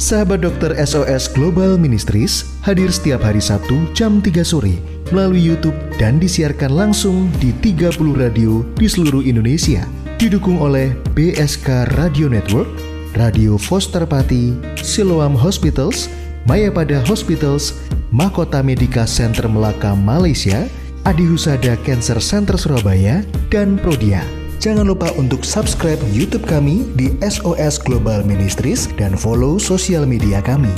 Sahabat dokter SOS Global Ministries hadir setiap hari Sabtu jam 3 sore melalui YouTube dan disiarkan langsung di 30 radio di seluruh Indonesia. Didukung oleh BSK Radio Network, Radio Foster Pati, Siloam Hospitals, Mayapada Hospitals, Mahkota Medika Center Melaka Malaysia, Adi Husada Cancer Center Surabaya, dan Prodia. Jangan lupa untuk subscribe YouTube kami di SOS Global Ministries dan follow sosial media kami.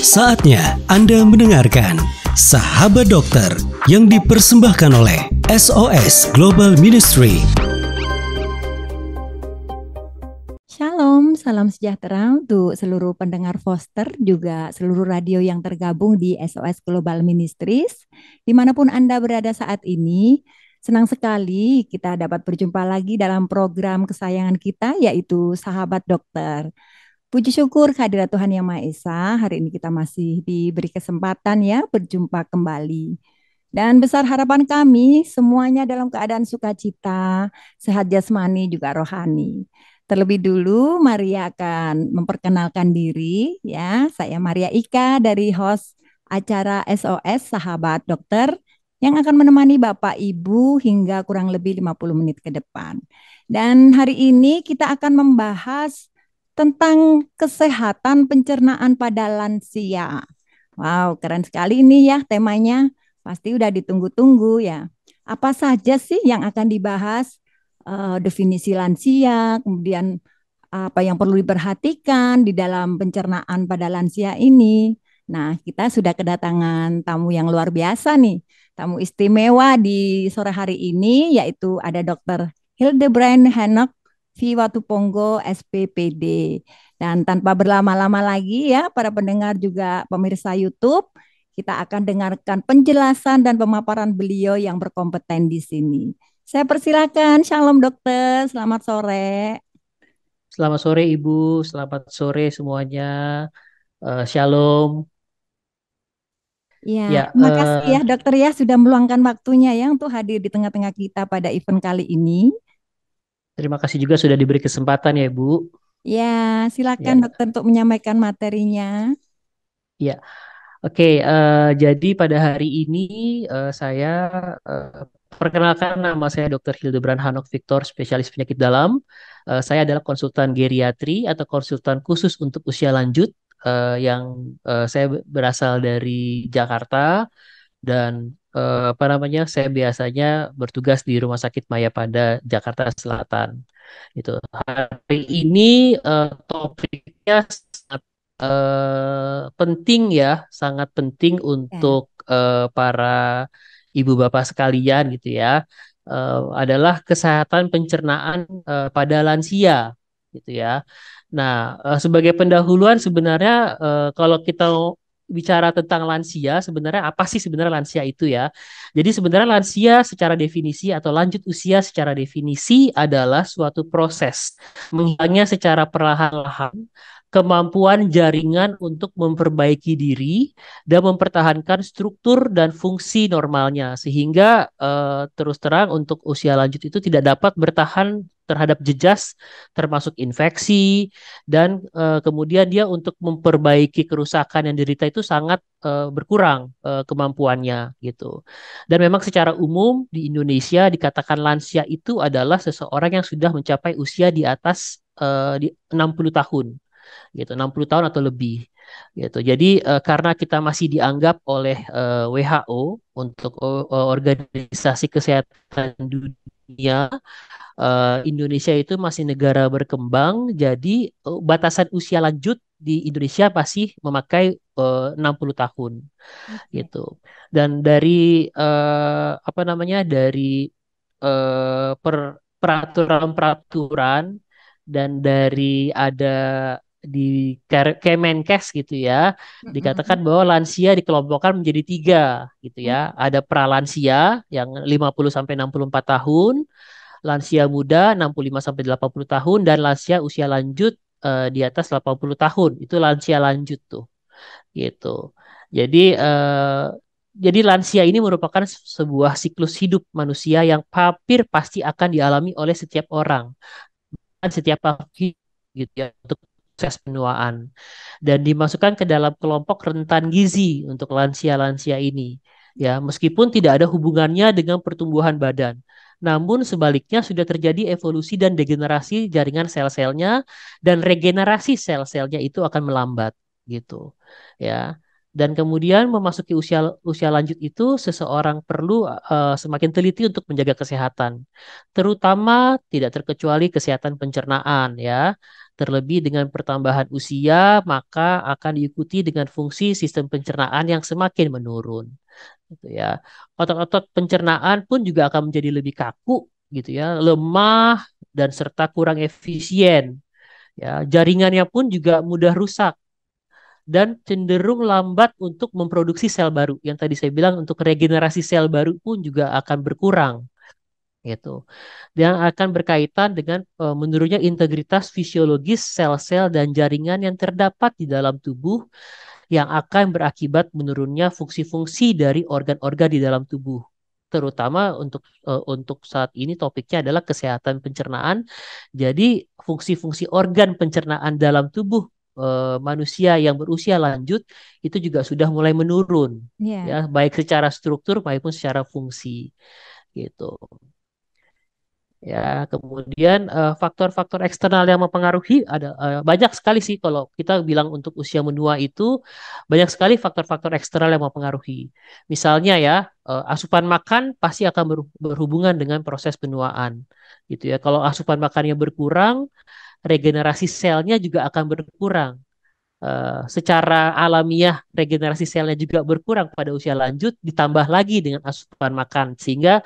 Saatnya Anda mendengarkan Sahabat Dokter yang dipersembahkan oleh SOS Global Ministry. Shalom, salam sejahtera untuk seluruh pendengar Foster, juga seluruh radio yang tergabung di SOS Global Ministries. Dimanapun Anda berada saat ini, senang sekali kita dapat berjumpa lagi dalam program kesayangan kita, yaitu Sahabat Dokter. Puji syukur kehadirat Tuhan Yang Maha Esa, hari ini kita masih diberi kesempatan ya berjumpa kembali. Dan besar harapan kami semuanya dalam keadaan sukacita, sehat jasmani juga rohani. Terlebih dulu Maria akan memperkenalkan diri ya. Saya Maria Ika dari host acara SOS Sahabat Dokter yang akan menemani Bapak Ibu hingga kurang lebih 50 menit ke depan. Dan hari ini kita akan membahas tentang kesehatan pencernaan pada lansia. Wow, keren sekali ini ya temanya. Pasti udah ditunggu-tunggu ya. Apa saja sih yang akan dibahas? Definisi lansia, kemudian apa yang perlu diperhatikan di dalam pencernaan pada lansia ini. Nah, kita sudah kedatangan tamu yang luar biasa nih, tamu istimewa di sore hari ini, yaitu ada Dr. Hildebrand Henoch Viwatuponggo, SPPD. Dan tanpa berlama-lama lagi ya, para pendengar juga pemirsa YouTube, kita akan dengarkan penjelasan dan pemaparan beliau yang berkompeten di sini. Saya persilakan, Shalom dokter, selamat sore. Selamat sore Ibu, selamat sore semuanya. Shalom. Ya, terima kasih ya dokter ya sudah meluangkan waktunya ya untuk hadir di tengah-tengah kita pada event kali ini. Terima kasih juga sudah diberi kesempatan ya Ibu. Ya, silakan dokter untuk menyampaikan materinya. Ya, oke. Jadi pada hari ini saya perkenalkan, nama saya Dr. Hildebrand Henoch Victor, spesialis penyakit dalam. Saya adalah konsultan geriatri atau konsultan khusus untuk usia lanjut yang saya berasal dari Jakarta dan saya biasanya bertugas di Rumah Sakit Mayapada Jakarta Selatan. Itu hari ini topiknya sangat penting ya, sangat penting untuk para ibu bapak sekalian gitu ya, adalah kesehatan pencernaan pada lansia gitu ya. Nah, sebagai pendahuluan sebenarnya kalau kita bicara tentang lansia, sebenarnya apa sih sebenarnya lansia itu ya? Jadi sebenarnya lansia secara definisi atau lanjut usia secara definisi adalah suatu proses menghilangnya secara perlahan-lahan kemampuan jaringan untuk memperbaiki diri dan mempertahankan struktur dan fungsi normalnya sehingga terus terang untuk usia lanjut itu tidak dapat bertahan terhadap jejas termasuk infeksi dan kemudian dia untuk memperbaiki kerusakan yang diderita itu sangat berkurang kemampuannya gitu. Dan memang secara umum di Indonesia dikatakan lansia itu adalah seseorang yang sudah mencapai usia di atas di 60 tahun gitu, 60 tahun atau lebih gitu. Jadi karena kita masih dianggap oleh WHO untuk Organisasi Kesehatan Dunia, Indonesia itu masih negara berkembang, jadi batasan usia lanjut di Indonesia masih memakai 60 tahun gitu. Dan dari dari peraturan-peraturan dan dari ada di Kemenkes gitu ya, dikatakan bahwa lansia dikelompokkan menjadi 3 gitu ya. Ada pralansia yang 50 sampai 64 tahun, lansia muda 65 sampai 80 tahun, dan lansia usia lanjut di atas 80 tahun. Itu lansia lanjut tuh gitu. Jadi jadi lansia ini merupakan sebuah siklus hidup manusia yang hampir pasti akan dialami oleh setiap orang, dan setiap makhluk gitu ya untuk proses penuaan dan dimasukkan ke dalam kelompok rentan gizi untuk lansia-lansia ini. Ya, meskipun tidak ada hubungannya dengan pertumbuhan badan. Namun sebaliknya sudah terjadi evolusi dan degenerasi jaringan sel-selnya dan regenerasi sel-selnya itu akan melambat gitu. Ya. Dan kemudian memasuki usia usia lanjut itu seseorang perlu semakin teliti untuk menjaga kesehatan, terutama tidak terkecuali kesehatan pencernaan ya. Terlebih dengan pertambahan usia, maka akan diikuti dengan fungsi sistem pencernaan yang semakin menurun. Gitu ya. Otot-otot pencernaan pun juga akan menjadi lebih kaku, gitu ya, lemah dan serta kurang efisien. Ya, jaringannya pun juga mudah rusak dan cenderung lambat untuk memproduksi sel baru. Yang tadi saya bilang untuk regenerasi sel baru pun juga akan berkurang gitu. Yang akan berkaitan dengan menurunnya integritas fisiologis sel-sel dan jaringan yang terdapat di dalam tubuh yang akan berakibat menurunnya fungsi-fungsi dari organ-organ di dalam tubuh. Terutama untuk saat ini topiknya adalah kesehatan pencernaan. Jadi fungsi-fungsi organ pencernaan dalam tubuh manusia yang berusia lanjut itu juga sudah mulai menurun Ya. ya, baik secara struktur maupun secara fungsi gitu. Ya, kemudian faktor-faktor eksternal yang mempengaruhi ada banyak sekali sih kalau kita bilang untuk usia menua itu banyak sekali faktor-faktor eksternal yang mempengaruhi. Misalnya ya, asupan makan pasti akan berhubungan dengan proses penuaan. Gitu ya. Kalau asupan makannya berkurang, regenerasi selnya juga akan berkurang. Secara alamiah regenerasi selnya juga berkurang pada usia lanjut ditambah lagi dengan asupan makan sehingga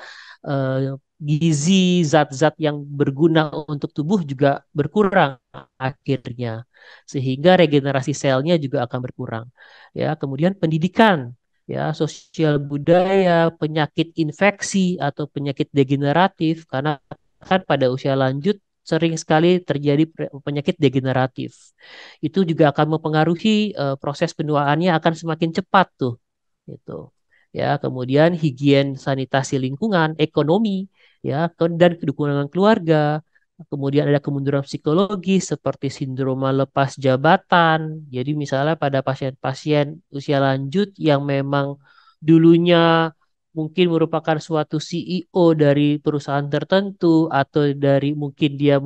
gizi zat-zat yang berguna untuk tubuh juga berkurang akhirnya sehingga regenerasi selnya juga akan berkurang ya. Kemudian pendidikan ya, sosial budaya, penyakit infeksi atau penyakit degeneratif karena kan pada usia lanjut sering sekali terjadi penyakit degeneratif. Itu juga akan mempengaruhi proses penuaannya akan semakin cepat tuh. Gitu. Ya, kemudian higien sanitasi lingkungan, ekonomi, ya, dan dukungan keluarga. Kemudian ada kemunduran psikologis seperti sindroma lepas jabatan. Jadi misalnya pada pasien-pasien usia lanjut yang memang dulunya mungkin merupakan suatu CEO dari perusahaan tertentu atau dari mungkin dia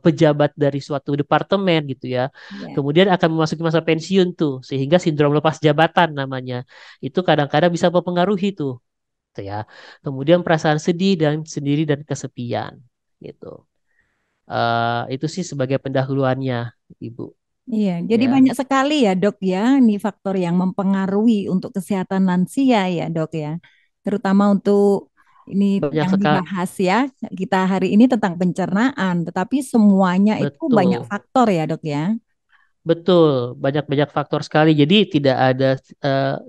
pejabat dari suatu departemen gitu ya. Ya. Kemudian akan memasuki masa pensiun tuh sehingga sindrom lepas jabatan namanya. Itu kadang-kadang bisa mempengaruhi tuh, gitu ya. Kemudian perasaan sedih dan sendiri dan kesepian gitu. Itu sih sebagai pendahuluannya, Ibu. Iya, jadi Ya, banyak sekali ya dok ya, ini faktor yang mempengaruhi untuk kesehatan lansia ya dok ya, terutama untuk ini banyak yang sekali. dibahas ya, kita hari ini tentang pencernaan, tetapi semuanya itu banyak Betul. faktor ya dok ya. Betul, banyak-banyak faktor sekali. Jadi tidak ada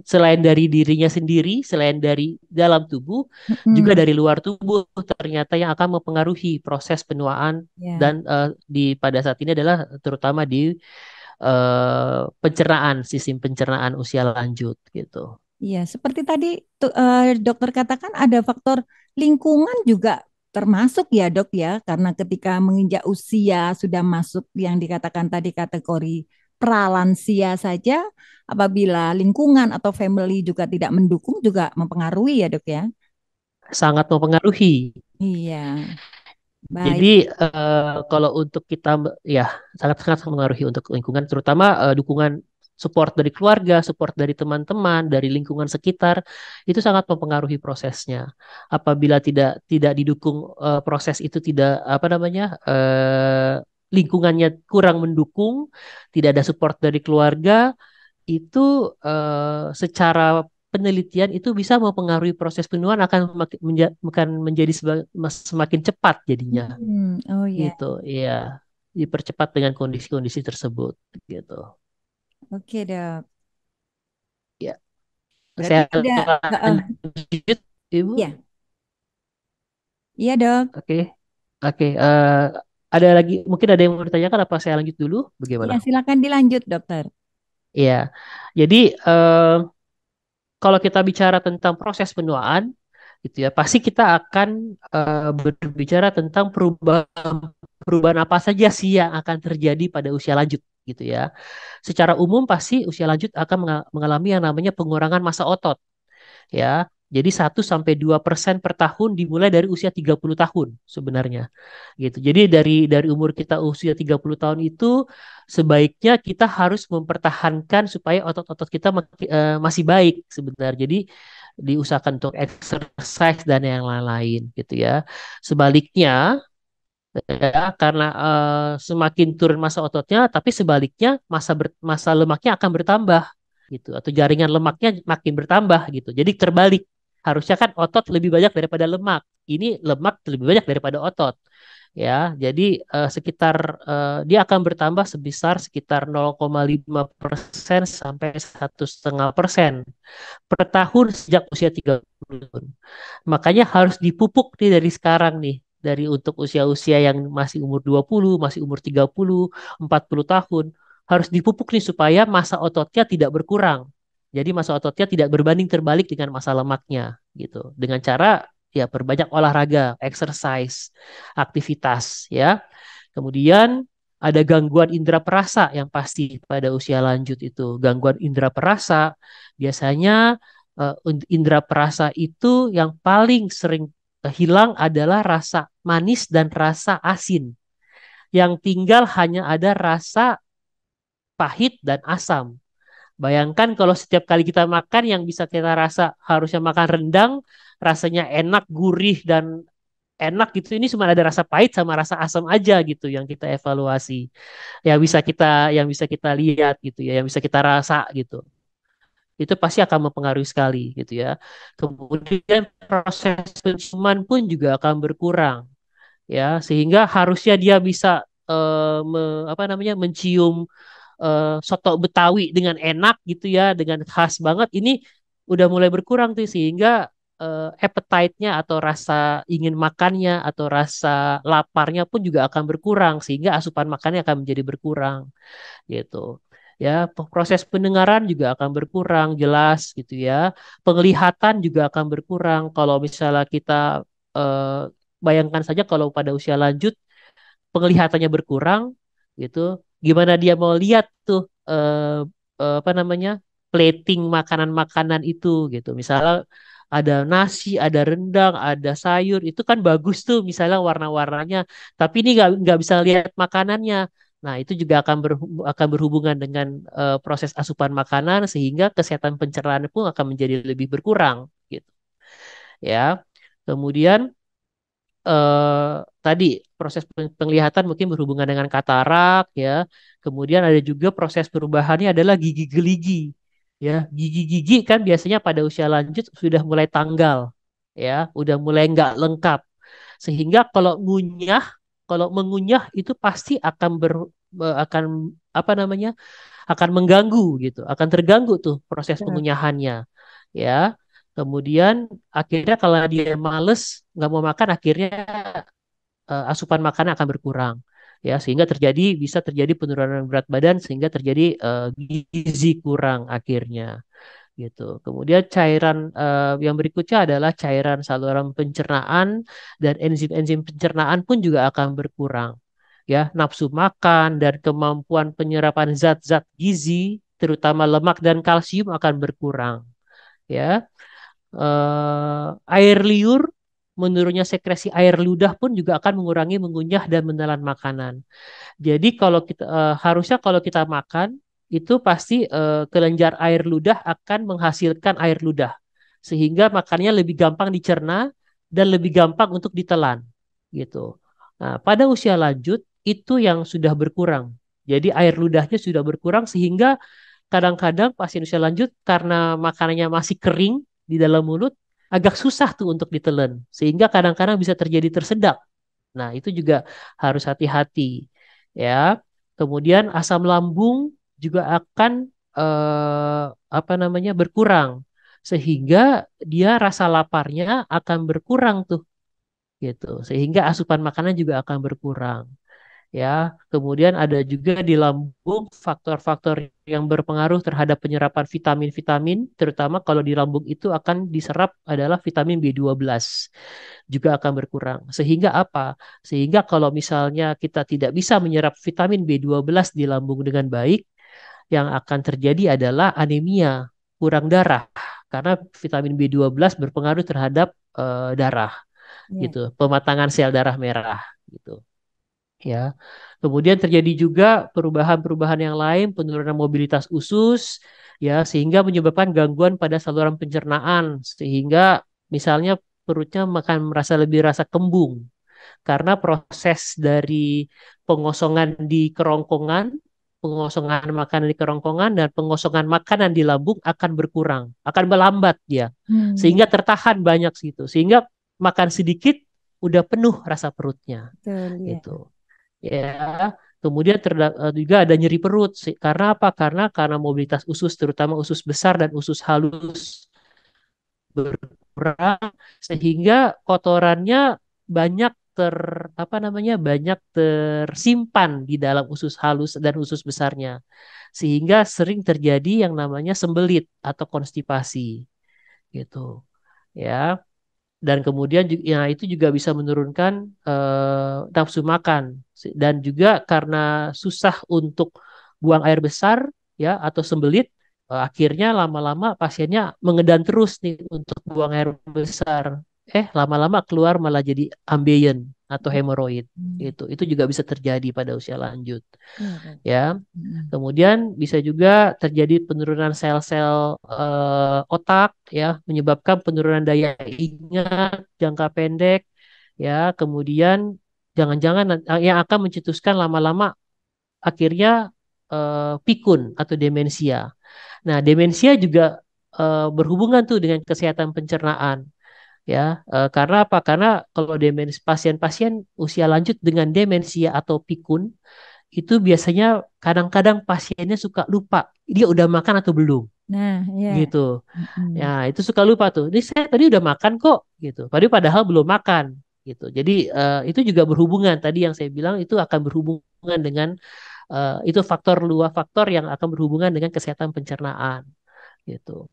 selain dari dirinya sendiri, selain dari dalam tubuh, juga Mm-mm. dari luar tubuh ternyata yang akan mempengaruhi proses penuaan Ya, dan di pada saat ini adalah terutama di pencernaan, sistem pencernaan usia lanjut gitu. iya, seperti tadi dokter katakan ada faktor lingkungan juga termasuk ya dok ya, karena ketika menginjak usia sudah masuk yang dikatakan tadi kategori pralansia saja, apabila lingkungan atau family juga tidak mendukung juga mempengaruhi ya dok ya. Sangat mempengaruhi. Iya, Jadi baik. kalau untuk kita ya sangat-sangat mengaruhi untuk lingkungan, terutama dukungan support dari keluarga, support dari teman-teman, dari lingkungan sekitar itu sangat mempengaruhi prosesnya. Apabila tidak didukung proses itu tidak apa namanya lingkungannya kurang mendukung, tidak ada support dari keluarga, itu secara penelitian itu bisa mempengaruhi proses penuaan akan menjadi semakin cepat jadinya Oh ya, gitu. Iya, dipercepat dengan kondisi-kondisi tersebut gitu. oke dok. Ya, Berarti saya ada, lanjut, Ibu. ya, iya dok. Oke, oke. Ada lagi, mungkin ada yang mau ditanyakan apa saya lanjut dulu? Ya Bagaimana? silakan dilanjut dokter. Iya, jadi kalau kita bicara tentang proses penuaan, gitu ya, pasti kita akan berbicara tentang perubahan apa saja sih yang akan terjadi pada usia lanjut, gitu ya. Secara umum pasti usia lanjut akan mengalami yang namanya pengurangan massa otot, ya. Jadi 1 sampai 2% per tahun dimulai dari usia 30 tahun sebenarnya. Gitu. Jadi dari umur kita usia 30 tahun itu sebaiknya kita harus mempertahankan supaya otot-otot kita masih baik sebenarnya. Jadi diusahakan untuk exercise dan yang lain-lain gitu ya. Sebaliknya ya karena semakin turun massa ototnya tapi sebaliknya massa lemaknya akan bertambah gitu atau jaringan lemaknya makin bertambah gitu. Jadi terbalik. Harusnya kan otot lebih banyak daripada lemak. Ini lemak lebih banyak daripada otot. Ya, jadi sekitar dia akan bertambah sebesar sekitar 0,5% sampai 1,5% per tahun sejak usia 30 tahun. Makanya harus dipupuk nih dari sekarang nih. Dari untuk usia-usia yang masih umur 20, masih umur 30, 40 tahun. Harus dipupuk nih supaya massa ototnya tidak berkurang. Jadi massa ototnya tidak berbanding terbalik dengan massa lemaknya gitu. Dengan cara ya perbanyak olahraga, exercise, aktivitas ya. Kemudian ada gangguan indera perasa yang pasti pada usia lanjut itu. Gangguan indera perasa biasanya indera perasa itu yang paling sering hilang adalah rasa manis dan rasa asin. Yang tinggal hanya ada rasa pahit dan asam. Bayangkan kalau setiap kali kita makan yang bisa kita rasa harusnya makan rendang, rasanya enak, gurih dan enak gitu. Ini cuma ada rasa pahit sama rasa asam aja gitu yang kita evaluasi. Yang bisa kita lihat gitu ya, yang bisa kita rasa gitu. Itu pasti akan mempengaruhi sekali gitu ya. Kemudian proses penciuman pun juga akan berkurang ya, sehingga harusnya dia bisa apa namanya mencium soto Betawi dengan enak gitu ya, dengan khas banget. Ini udah mulai berkurang tuh sehingga appetite-nya atau rasa ingin makannya atau rasa laparnya pun juga akan berkurang sehingga asupan makannya akan menjadi berkurang gitu. Ya, proses pendengaran juga akan berkurang jelas gitu ya. Penglihatan juga akan berkurang kalau misalnya kita eh, bayangkan saja kalau pada usia lanjut penglihatannya berkurang gitu. Gimana dia mau lihat tuh apa namanya? Plating makanan-makanan itu gitu. Misalnya ada nasi, ada rendang, ada sayur, itu kan bagus tuh misalnya warna-warnanya. Tapi ini nggak bisa lihat makanannya. Nah, itu juga akan berhubungan dengan proses asupan makanan sehingga kesehatan pencernaan pun akan menjadi lebih berkurang gitu. Ya. Kemudian tadi proses penglihatan mungkin berhubungan dengan katarak ya. Kemudian ada juga proses perubahannya adalah gigi geligi ya. Gigi-gigi kan biasanya pada usia lanjut sudah mulai tanggal ya, udah mulai nggak lengkap. Sehingga kalau mengunyah itu pasti akan apa namanya? Akan mengganggu gitu, akan terganggu tuh proses Ya. pengunyahannya ya. Kemudian akhirnya kalau dia males nggak mau makan, akhirnya asupan makanan akan berkurang ya sehingga bisa terjadi penurunan berat badan sehingga terjadi gizi kurang akhirnya gitu. Kemudian cairan yang berikutnya adalah cairan saluran pencernaan dan enzim-enzim pencernaan pun juga akan berkurang. Ya, nafsu makan dan kemampuan penyerapan zat-zat gizi, terutama lemak dan kalsium akan berkurang. Ya, air liur, menurunnya sekresi air ludah pun juga akan mengurangi mengunyah dan menelan makanan. Jadi harusnya kalau kita makan itu pasti kelenjar air ludah akan menghasilkan air ludah sehingga makannya lebih gampang dicerna dan lebih gampang untuk ditelan gitu. Nah, pada usia lanjut itu yang sudah berkurang. Jadi air ludahnya sudah berkurang sehingga kadang-kadang pasien usia lanjut karena makanannya masih kering di dalam mulut agak susah tuh untuk ditelan sehingga kadang-kadang bisa terjadi tersedak. Nah, itu juga harus hati-hati ya. Kemudian asam lambung juga akan apa namanya berkurang sehingga dia rasa laparnya akan berkurang tuh gitu. Sehingga asupan makanan juga akan berkurang ya. Kemudian ada juga di lambung faktor-faktor yang berpengaruh terhadap penyerapan vitamin-vitamin, terutama kalau di lambung itu akan diserap adalah vitamin B12 juga akan berkurang. Sehingga apa? Sehingga kalau misalnya kita tidak bisa menyerap vitamin B12 di lambung dengan baik, yang akan terjadi adalah anemia, kurang darah. Karena vitamin B12 berpengaruh terhadap darah Ya. gitu, pematangan sel darah merah gitu. Ya. Kemudian terjadi juga perubahan-perubahan yang lain, penurunan mobilitas usus, ya, sehingga menyebabkan gangguan pada saluran pencernaan, sehingga misalnya perutnya akan merasa lebih rasa kembung karena proses dari pengosongan di kerongkongan, pengosongan makanan di kerongkongan dan pengosongan makanan di lambung akan berkurang, akan melambat dia, Ya, sehingga tertahan banyak situ, sehingga makan sedikit udah penuh rasa perutnya, betul ya. gitu. Ya, kemudian juga ada nyeri perut karena apa? Karena mobilitas usus terutama usus besar dan usus halus berkurang sehingga kotorannya banyak apa namanya banyak tersimpan di dalam usus halus dan usus besarnya sehingga sering terjadi yang namanya sembelit atau konstipasi gitu ya. Dan kemudian ya, itu juga bisa menurunkan nafsu makan dan juga karena susah untuk buang air besar ya atau sembelit, akhirnya lama-lama pasiennya mengedan terus nih untuk buang air besar, lama-lama keluar malah jadi ambeien atau hemoroid. Hmm. Itu juga bisa terjadi pada usia lanjut Ya, Dok. ya. Hmm. Kemudian bisa juga terjadi penurunan sel-sel otak ya, menyebabkan penurunan daya ingat jangka pendek ya. Kemudian jangan-jangan yang akan mencetuskan lama-lama akhirnya pikun atau demensia. Nah, demensia juga berhubungan tuh dengan kesehatan pencernaan ya. Karena apa? Karena kalau pasien-pasien usia lanjut dengan demensia atau pikun itu biasanya kadang-kadang pasiennya suka lupa dia udah makan atau belum Nah, ya. gitu. Hmm. Ya, itu suka lupa tuh. Ini saya tadi udah makan kok gitu. Padahal belum makan gitu. Jadi itu juga berhubungan tadi yang saya bilang itu akan berhubungan dengan itu faktor yang akan berhubungan dengan kesehatan pencernaan gitu.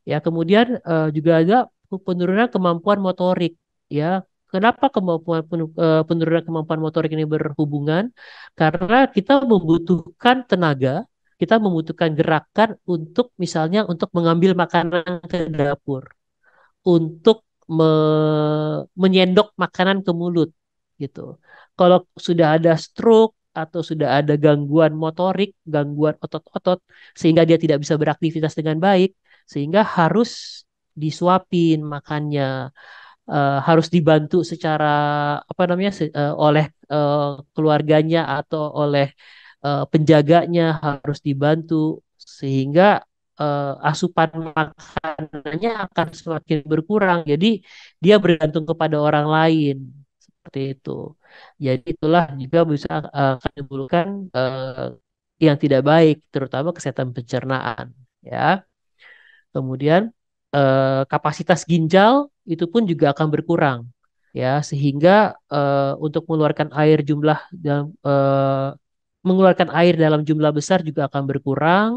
Ya, kemudian juga ada penurunan kemampuan motorik. Ya, kenapa penurunan kemampuan motorik ini berhubungan? Karena kita membutuhkan tenaga, kita membutuhkan gerakan untuk misalnya untuk mengambil makanan ke dapur, untuk menyendok makanan ke mulut, gitu. Kalau sudah ada stroke atau sudah ada gangguan motorik, gangguan otot-otot, sehingga dia tidak bisa beraktivitas dengan baik, sehingga harus disuapin makannya, harus dibantu secara apa namanya oleh keluarganya atau oleh penjaganya harus dibantu sehingga asupan makanannya akan semakin berkurang. Jadi dia bergantung kepada orang lain seperti itu. Jadi itulah juga bisa akan menimbulkan yang tidak baik, terutama kesehatan pencernaan. Ya. Kemudian kapasitas ginjal itu pun juga akan berkurang ya sehingga untuk mengeluarkan air dalam jumlah besar juga akan berkurang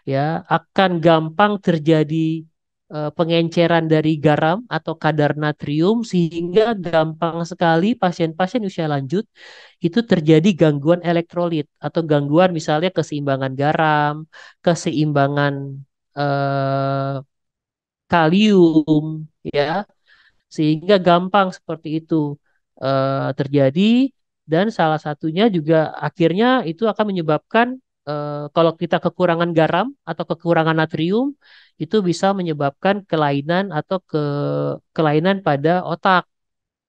ya akan gampang terjadi pengenceran dari garam atau kadar natrium sehingga gampang sekali pasien-pasien usia lanjut itu terjadi gangguan elektrolit atau gangguan misalnya keseimbangan garam, keseimbangan eh, kalium ya sehingga gampang seperti itu terjadi dan salah satunya juga akhirnya itu akan menyebabkan kalau kita kekurangan garam atau kekurangan natrium itu bisa menyebabkan kelainan atau kelainan pada otak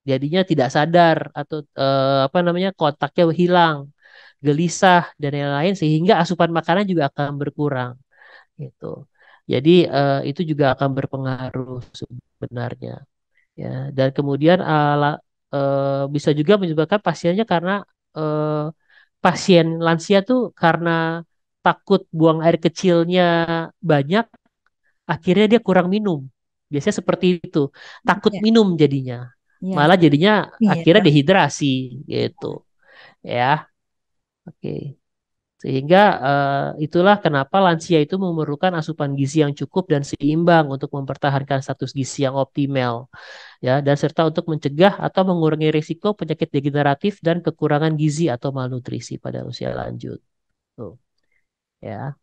jadinya tidak sadar atau apa namanya kontaknya hilang gelisah dan lain-lain sehingga asupan makanan juga akan berkurang gitu. Jadi itu juga akan berpengaruh sebenarnya ya. Dan kemudian bisa juga menyebabkan pasiennya karena eh, pasien lansia tuh karena takut buang air kecilnya banyak, akhirnya dia kurang minum. Biasanya seperti itu, takut Ya, minum jadinya, ya, malah jadinya iya, akhirnya Dok. dehidrasi gitu ya. Oke. Sehingga itulah kenapa lansia itu memerlukan asupan gizi yang cukup dan seimbang untuk mempertahankan status gizi yang optimal, ya, dan serta untuk mencegah atau mengurangi risiko penyakit degeneratif dan kekurangan gizi atau malnutrisi pada usia lanjut. Tuh, ya.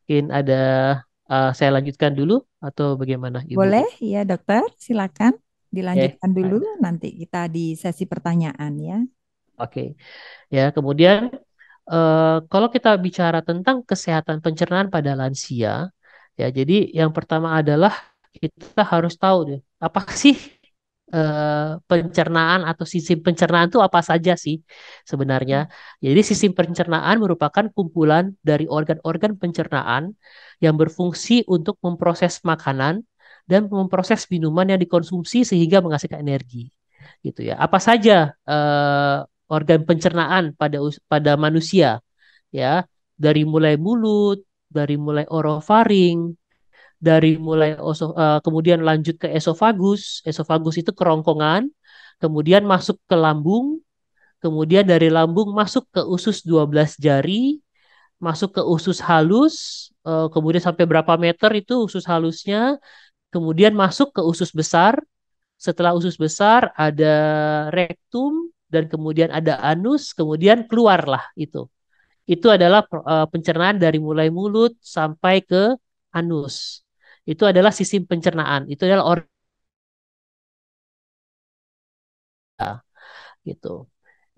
Mungkin ada saya lanjutkan dulu atau bagaimana, Ibu? Boleh ya dokter, silakan dilanjutkan dulu Ada. nanti kita di sesi pertanyaan ya. Oke. Ya, kemudian kalau kita bicara tentang kesehatan pencernaan pada lansia, ya, jadi yang pertama adalah kita harus tahu deh, apa sih pencernaan atau sistem pencernaan itu apa saja sih sebenarnya. Jadi sistem pencernaan merupakan kumpulan dari organ-organ pencernaan yang berfungsi untuk memproses makanan dan memproses minuman yang dikonsumsi sehingga menghasilkan energi. Gitu ya. Apa saja organ pencernaan pada manusia, ya, dari mulai mulut, dari mulai orofaring, dari mulai kemudian lanjut ke esofagus. Esofagus itu kerongkongan, kemudian masuk ke lambung, kemudian dari lambung masuk ke usus 12 jari, masuk ke usus halus, kemudian sampai berapa meter itu usus halusnya, kemudian masuk ke usus besar. Setelah usus besar ada rektum dan kemudian ada anus, kemudian keluarlah itu. Itu adalah pencernaan dari mulai mulut sampai ke anus. Itu adalah sistem pencernaan. Itu adalah organ gitu.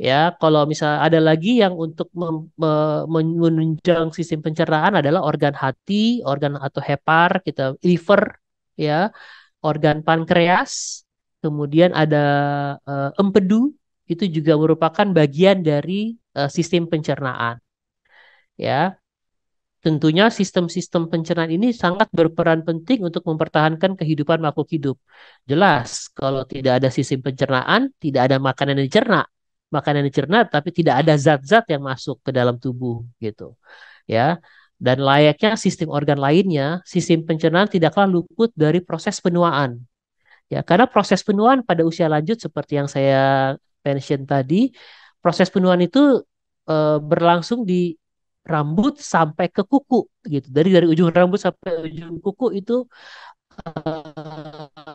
Ya, kalau misal ada lagi yang untuk menunjang sistem pencernaan adalah organ hati, organ atau hepar, kita liver, ya, organ pankreas, kemudian ada empedu, itu juga merupakan bagian dari sistem pencernaan. Ya, tentunya sistem-sistem pencernaan ini sangat berperan penting untuk mempertahankan kehidupan makhluk hidup. Jelas, kalau tidak ada sistem pencernaan, tidak ada makanan yang dicerna. Makanan yang dicerna, tapi tidak ada zat-zat yang masuk ke dalam tubuh, gitu. Ya, dan layaknya sistem organ lainnya, sistem pencernaan tidaklah luput dari proses penuaan. Ya, karena proses penuaan pada usia lanjut seperti yang saya mention tadi, proses penuaan itu berlangsung di rambut sampai ke kuku gitu. Dari ujung rambut sampai ujung kuku itu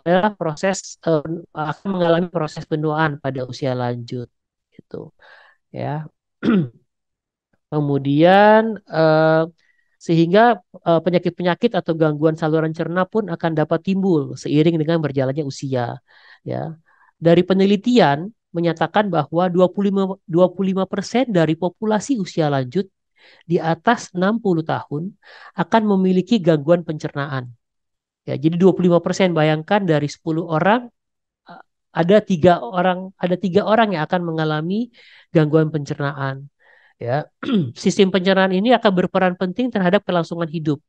adalah akan mengalami proses penuaan pada usia lanjut gitu. Ya. Kemudian sehingga penyakit-penyakit atau gangguan saluran cerna pun akan dapat timbul seiring dengan berjalannya usia. Ya. Dari penelitian menyatakan bahwa 25% dari populasi usia lanjut di atas 60 tahun akan memiliki gangguan pencernaan. Ya, jadi 25%, bayangkan dari 10 orang eh, ada tiga orang yang akan mengalami gangguan pencernaan. Ya, sistem pencernaan ini akan berperan penting terhadap kelangsungan hidup.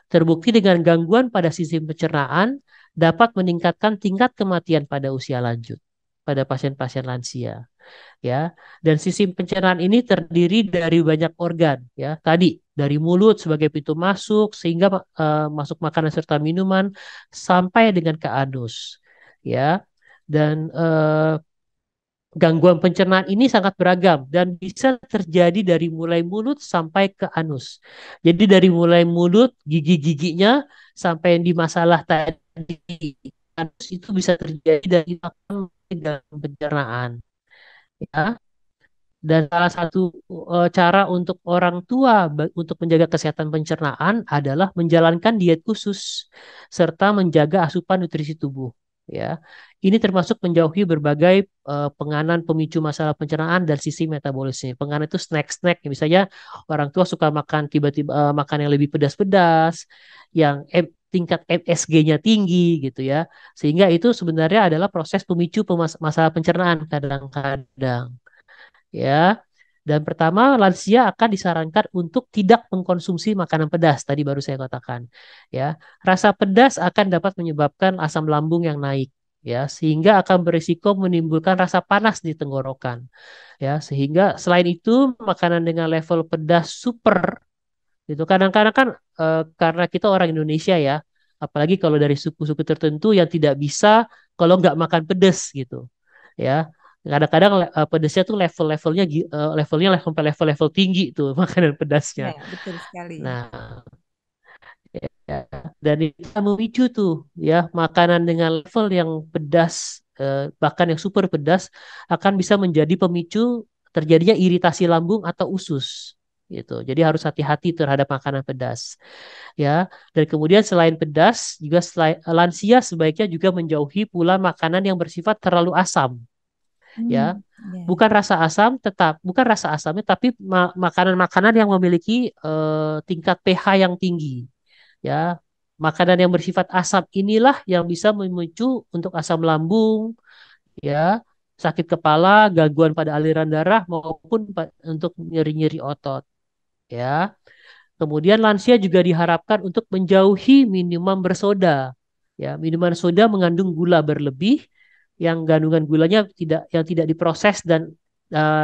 Terbukti dengan gangguan pada sistem pencernaan dapat meningkatkan tingkat kematian pada usia lanjut pada pasien-pasien lansia. Ya, dan sistem pencernaan ini terdiri dari banyak organ. Ya, tadi dari mulut sebagai pintu masuk sehingga masuk makanan serta minuman sampai dengan ke anus. Ya, dan gangguan pencernaan ini sangat beragam dan bisa terjadi dari mulai mulut sampai ke anus. Jadi dari mulai mulut, gigi-giginya sampai yang di masalah tadi anus itu bisa terjadi dari gangguan pencernaan. Ya. Dan salah satu cara untuk orang tua untuk menjaga kesehatan pencernaan adalah menjalankan diet khusus serta menjaga asupan nutrisi tubuh. Ya, ini termasuk menjauhi berbagai penganan pemicu masalah pencernaan dan sisi metabolisme. Penganan itu snack-snack, misalnya orang tua suka makan tiba-tiba makan yang lebih pedas-pedas, yang tingkat MSG-nya tinggi gitu ya, sehingga itu sebenarnya adalah proses pemicu masalah pencernaan kadang-kadang. Ya. Dan pertama, lansia akan disarankan untuk tidak mengkonsumsi makanan pedas. Tadi baru saya katakan, ya. Rasa pedas akan dapat menyebabkan asam lambung yang naik, ya, sehingga akan berisiko menimbulkan rasa panas di tenggorokan, ya. Sehingga selain itu, makanan dengan level pedas super itu kadang-kadang kan karena kita orang Indonesia ya, apalagi kalau dari suku-suku tertentu yang tidak bisa kalau nggak makan pedas gitu, ya. Kadang-kadang pedasnya tuh levelnya sampai level-level tinggi tuh makanan pedasnya. Ya, betul sekali. Nah, ya, dan itu memicu tuh ya makanan dengan level yang pedas, bahkan yang super pedas akan bisa menjadi pemicu terjadinya iritasi lambung atau usus gitu. Jadi harus hati-hati terhadap makanan pedas ya. Dan kemudian selain pedas juga lansia sebaiknya juga menjauhi pula makanan yang bersifat terlalu asam ya. Ya. Bukan rasa asamnya tapi makanan-makanan yang memiliki tingkat pH yang tinggi ya. Makanan yang bersifat asam inilah yang bisa memicu untuk asam lambung ya, sakit kepala, gangguan pada aliran darah maupun untuk nyeri-nyeri otot ya. Kemudian lansia juga diharapkan untuk menjauhi minuman bersoda. Ya, minuman soda mengandung gula berlebih yang kandungan gulanya tidak diproses dan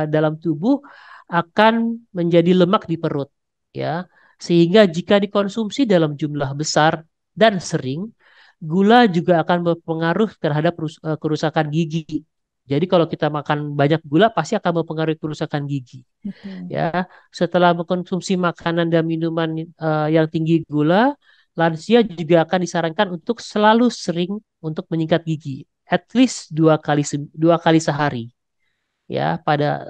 dalam tubuh akan menjadi lemak di perut. Ya, sehingga jika dikonsumsi dalam jumlah besar dan sering, gula juga akan berpengaruh terhadap kerusakan gigi. Jadi kalau kita makan banyak gula pasti akan mempengaruhi kerusakan gigi Betul. ya. Setelah mengkonsumsi makanan dan minuman yang tinggi gula, lansia juga akan disarankan untuk selalu sering untuk menyikat gigi, at least dua kali sehari ya,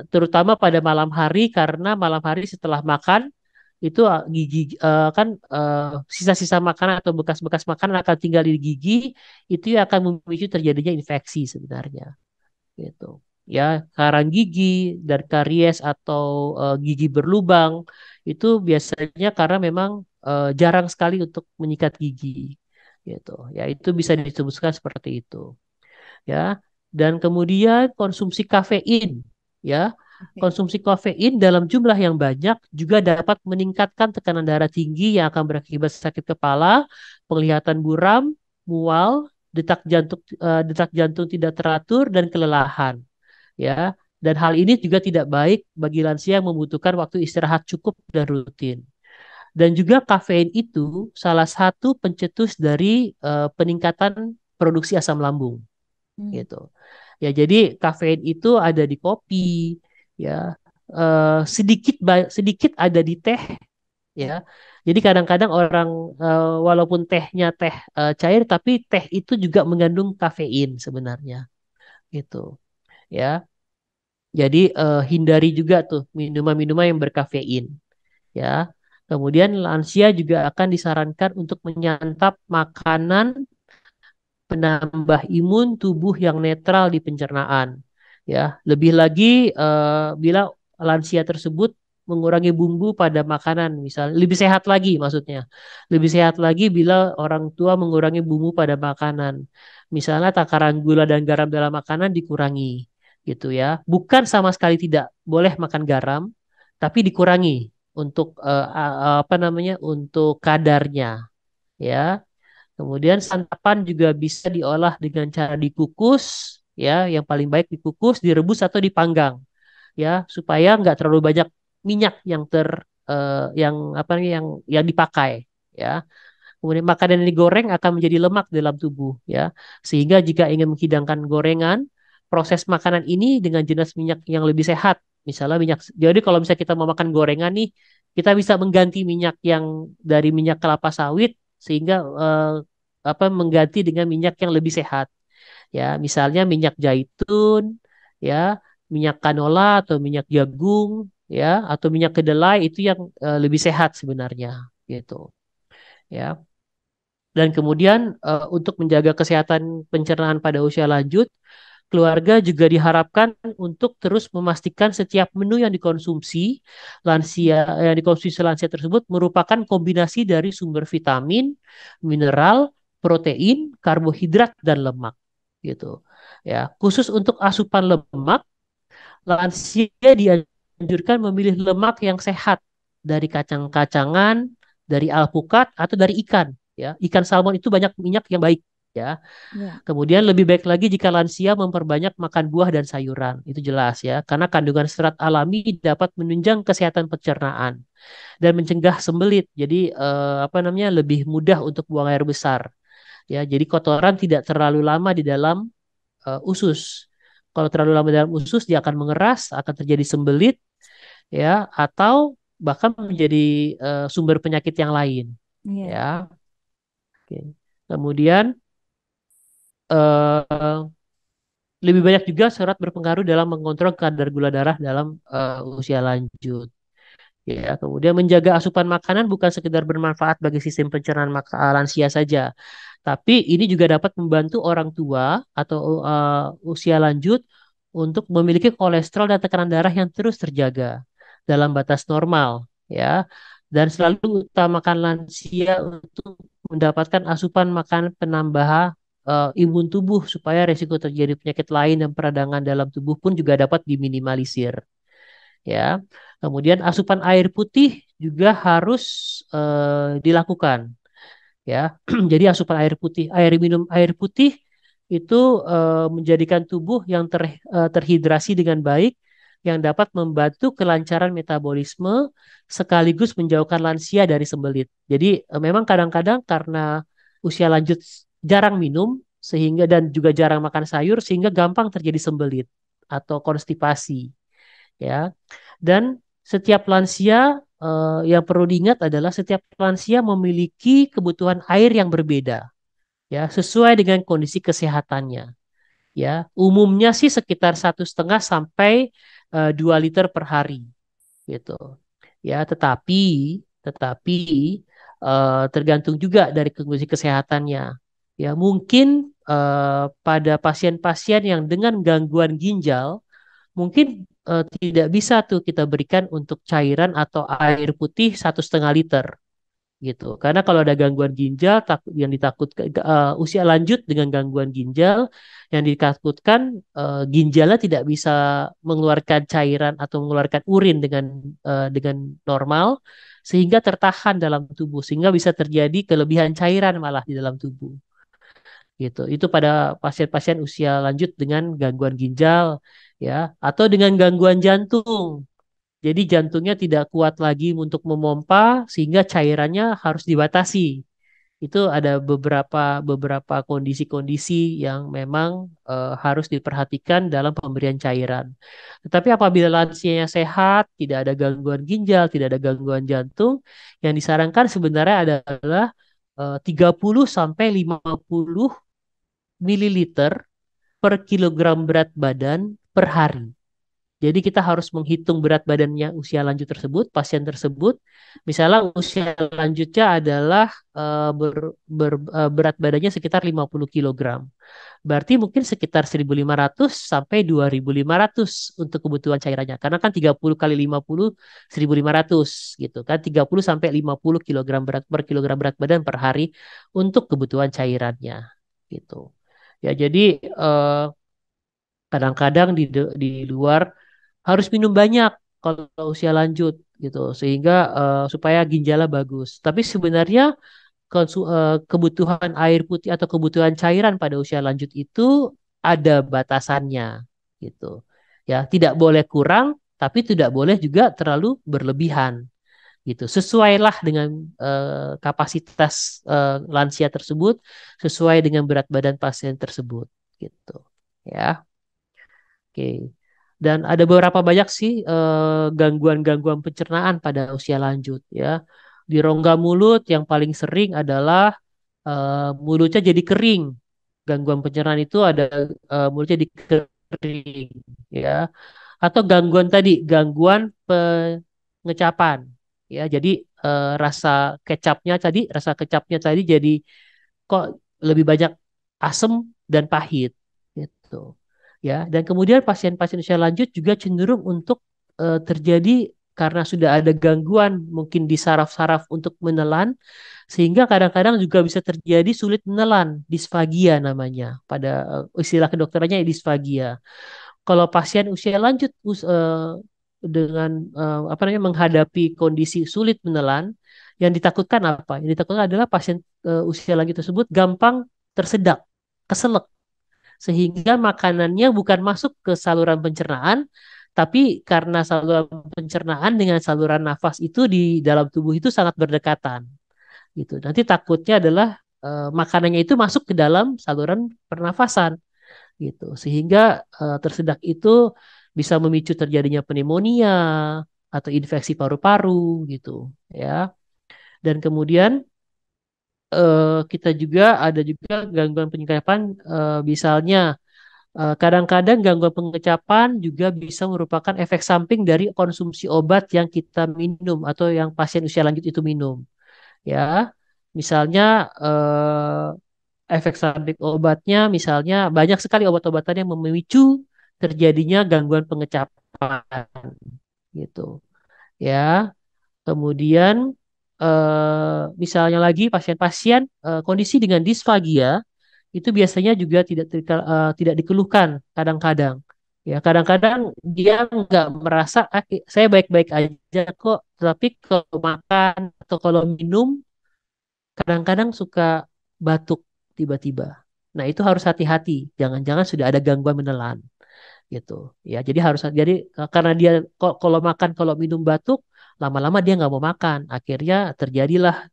terutama pada malam hari karena malam hari setelah makan itu gigi kan sisa-sisa makanan atau bekas-bekas makanan akan tinggal di gigi, itu yang akan memicu terjadinya infeksi sebenarnya gitu ya. Karang gigi dan karies atau gigi berlubang itu biasanya karena memang jarang sekali untuk menyikat gigi gitu ya, itu bisa disebutkan seperti itu ya. Dan kemudian konsumsi kafein ya, Oke. konsumsi kafein dalam jumlah yang banyak juga dapat meningkatkan tekanan darah tinggi yang akan berakibat sakit kepala, penglihatan buram, mual, detak jantung tidak teratur dan kelelahan ya. Dan hal ini juga tidak baik bagi lansia yang membutuhkan waktu istirahat cukup dan rutin. Dan juga kafein itu salah satu pencetus dari peningkatan produksi asam lambung Hmm. gitu. Ya, jadi kafein itu ada di kopi ya, sedikit ada di teh Ya. ya. Jadi kadang-kadang orang walaupun tehnya teh cair tapi teh itu juga mengandung kafein sebenarnya gitu ya. Jadi hindari juga tuh minuman-minuman yang berkafein ya. Kemudian lansia juga akan disarankan untuk menyantap makanan penambah imun tubuh yang netral di pencernaan. Ya, lebih lagi bila lansia tersebut mengurangi bumbu pada makanan, misal lebih sehat lagi maksudnya. Lebih sehat lagi bila orang tua mengurangi bumbu pada makanan. Misalnya takaran gula dan garam dalam makanan dikurangi gitu ya. Bukan sama sekali tidak boleh makan garam, tapi dikurangi untuk apa namanya? Untuk kadarnya ya. Kemudian santapan juga bisa diolah dengan cara dikukus, ya, yang paling baik dikukus, direbus atau dipanggang, ya, supaya nggak terlalu banyak minyak yang apa namanya yang dipakai, ya. Kemudian makanan yang digoreng akan menjadi lemak dalam tubuh, ya, sehingga jika ingin menghidangkan gorengan, proses makanan ini dengan jenis minyak yang lebih sehat, misalnya minyak. Jadi kalau misalnya kita mau makan gorengan nih, kita bisa mengganti minyak yang dari minyak kelapa sawit sehingga mengganti dengan minyak yang lebih sehat ya, misalnya minyak zaitun ya, minyak canola atau minyak jagung ya, atau minyak kedelai itu yang lebih sehat sebenarnya gitu ya. Dan kemudian untuk menjaga kesehatan pencernaan pada usia lanjut, keluarga juga diharapkan untuk terus memastikan setiap menu yang dikonsumsi lansia tersebut merupakan kombinasi dari sumber vitamin, mineral, protein, karbohidrat dan lemak gitu. Ya, khusus untuk asupan lemak, lansia dianjurkan memilih lemak yang sehat dari kacang-kacangan, dari alpukat atau dari ikan ya. Ikan salmon itu banyak minyak yang baik ya. Ya. Kemudian lebih baik lagi jika lansia memperbanyak makan buah dan sayuran. Itu jelas ya, karena kandungan serat alami dapat menunjang kesehatan pencernaan dan mencegah sembelit. Jadi apa namanya lebih mudah untuk buang air besar. Ya, jadi kotoran tidak terlalu lama di dalam usus. Kalau terlalu lama dalam usus dia akan mengeras, akan terjadi sembelit, ya, atau bahkan menjadi sumber penyakit yang lain, Iya. ya. Oke. Kemudian eh, lebih banyak juga serat berpengaruh dalam mengontrol kadar gula darah dalam usia lanjut. Ya, kemudian menjaga asupan makanan bukan sekedar bermanfaat bagi sistem pencernaan lansia saja, tapi ini juga dapat membantu orang tua atau usia lanjut untuk memiliki kolesterol dan tekanan darah yang terus terjaga dalam batas normal, ya. Dan selalu utamakan lansia untuk mendapatkan asupan makanan penambah imun tubuh supaya resiko terjadi penyakit lain dan peradangan dalam tubuh pun juga dapat diminimalisir, ya. Kemudian asupan air putih juga harus dilakukan, ya. Jadi asupan air putih, minum air putih itu menjadikan tubuh yang terhidrasi dengan baik, yang dapat membantu kelancaran metabolisme sekaligus menjauhkan lansia dari sembelit. Jadi memang kadang-kadang karena usia lanjut jarang minum sehingga dan juga jarang makan sayur sehingga gampang terjadi sembelit atau konstipasi, ya. Dan setiap lansia yang perlu diingat adalah setiap lansia memiliki kebutuhan air yang berbeda, ya, sesuai dengan kondisi kesehatannya. Ya, umumnya sih sekitar 1,5 sampai 2 liter per hari, gitu. Ya, tetapi tergantung juga dari kondisi kesehatannya. Ya, mungkin pada pasien-pasien yang dengan gangguan ginjal mungkin tidak bisa tuh kita berikan untuk cairan atau air putih 1,5 liter, gitu. Karena kalau ada gangguan ginjal yang ditakutkan usia lanjut dengan gangguan ginjal yang ditakutkan ginjalnya tidak bisa mengeluarkan cairan atau mengeluarkan urin dengan normal sehingga tertahan dalam tubuh sehingga bisa terjadi kelebihan cairan malah di dalam tubuh, gitu. Itu pada pasien-pasien usia lanjut dengan gangguan ginjal, ya, atau dengan gangguan jantung. Jadi jantungnya tidak kuat lagi untuk memompa sehingga cairannya harus dibatasi. Itu ada beberapa beberapa kondisi-kondisi yang memang harus diperhatikan dalam pemberian cairan. Tetapi apabila lansianya sehat, tidak ada gangguan ginjal, tidak ada gangguan jantung, yang disarankan sebenarnya adalah 30 sampai 50 mililiter per kilogram berat badan per hari. Jadi kita harus menghitung berat badannya usia lanjut tersebut, pasien tersebut. Misalnya usia lanjutnya adalah berat badannya sekitar 50 kilogram. Berarti mungkin sekitar 1.500 sampai 2.500 untuk kebutuhan cairannya. Karena kan 30 kali 50, 1.500 gitu kan. 30 sampai 50 kilogram per kilogram berat badan per hari untuk kebutuhan cairannya, gitu. Ya, jadi kadang-kadang di luar harus minum banyak kalau usia lanjut, gitu sehingga supaya ginjalnya bagus. Tapi sebenarnya kebutuhan air putih atau kebutuhan cairan pada usia lanjut itu ada batasannya, gitu. Ya, tidak boleh kurang tapi tidak boleh juga terlalu berlebihan, gitu. Sesuailah dengan kapasitas lansia tersebut, sesuai dengan berat badan pasien tersebut, gitu. Ya. Oke. Dan ada beberapa banyak sih gangguan-gangguan pencernaan pada usia lanjut, ya. Di rongga mulut yang paling sering adalah mulutnya jadi kering. Gangguan pencernaan itu ada mulutnya jadi kering, ya. Atau gangguan pengecapan, ya. Jadi rasa kecapnya tadi jadi kok lebih banyak asam dan pahit, gitu, ya. Dan kemudian pasien-pasien usia lanjut juga cenderung untuk terjadi karena sudah ada gangguan mungkin di saraf-saraf untuk menelan sehingga kadang-kadang juga bisa terjadi sulit menelan, disfagia namanya, pada istilah kedokterannya disfagia. Kalau pasien usia lanjut dengan apa namanya menghadapi kondisi sulit menelan, yang ditakutkan apa? Yang ditakutkan adalah pasien usia lanjut tersebut gampang tersedak, keselak, sehingga makanannya bukan masuk ke saluran pencernaan, tapi karena saluran pencernaan dengan saluran nafas itu di dalam tubuh itu sangat berdekatan, gitu. Nanti takutnya adalah makanannya itu masuk ke dalam saluran pernafasan, gitu. Sehingga tersedak itu bisa memicu terjadinya pneumonia atau infeksi paru-paru gitu ya. Dan kemudian kita juga ada juga gangguan penyegapan, misalnya kadang-kadang gangguan pengecapan juga bisa merupakan efek samping dari konsumsi obat yang kita minum atau yang pasien usia lanjut itu minum ya. Misalnya efek samping obatnya, misalnya banyak sekali obat-obatan yang memicu terjadinya gangguan pengecapan gitu ya. Kemudian misalnya lagi pasien-pasien kondisi dengan disfagia itu biasanya juga tidak dikeluhkan kadang-kadang. Ya, kadang-kadang dia nggak merasa, "Ah, saya baik-baik aja kok, tapi kalau makan atau kalau minum kadang-kadang suka batuk tiba-tiba." Nah, itu harus hati-hati. Jangan-jangan sudah ada gangguan menelan gitu. Ya, jadi karena dia kalau makan kalau minum batuk, lama-lama dia nggak mau makan. Akhirnya terjadilah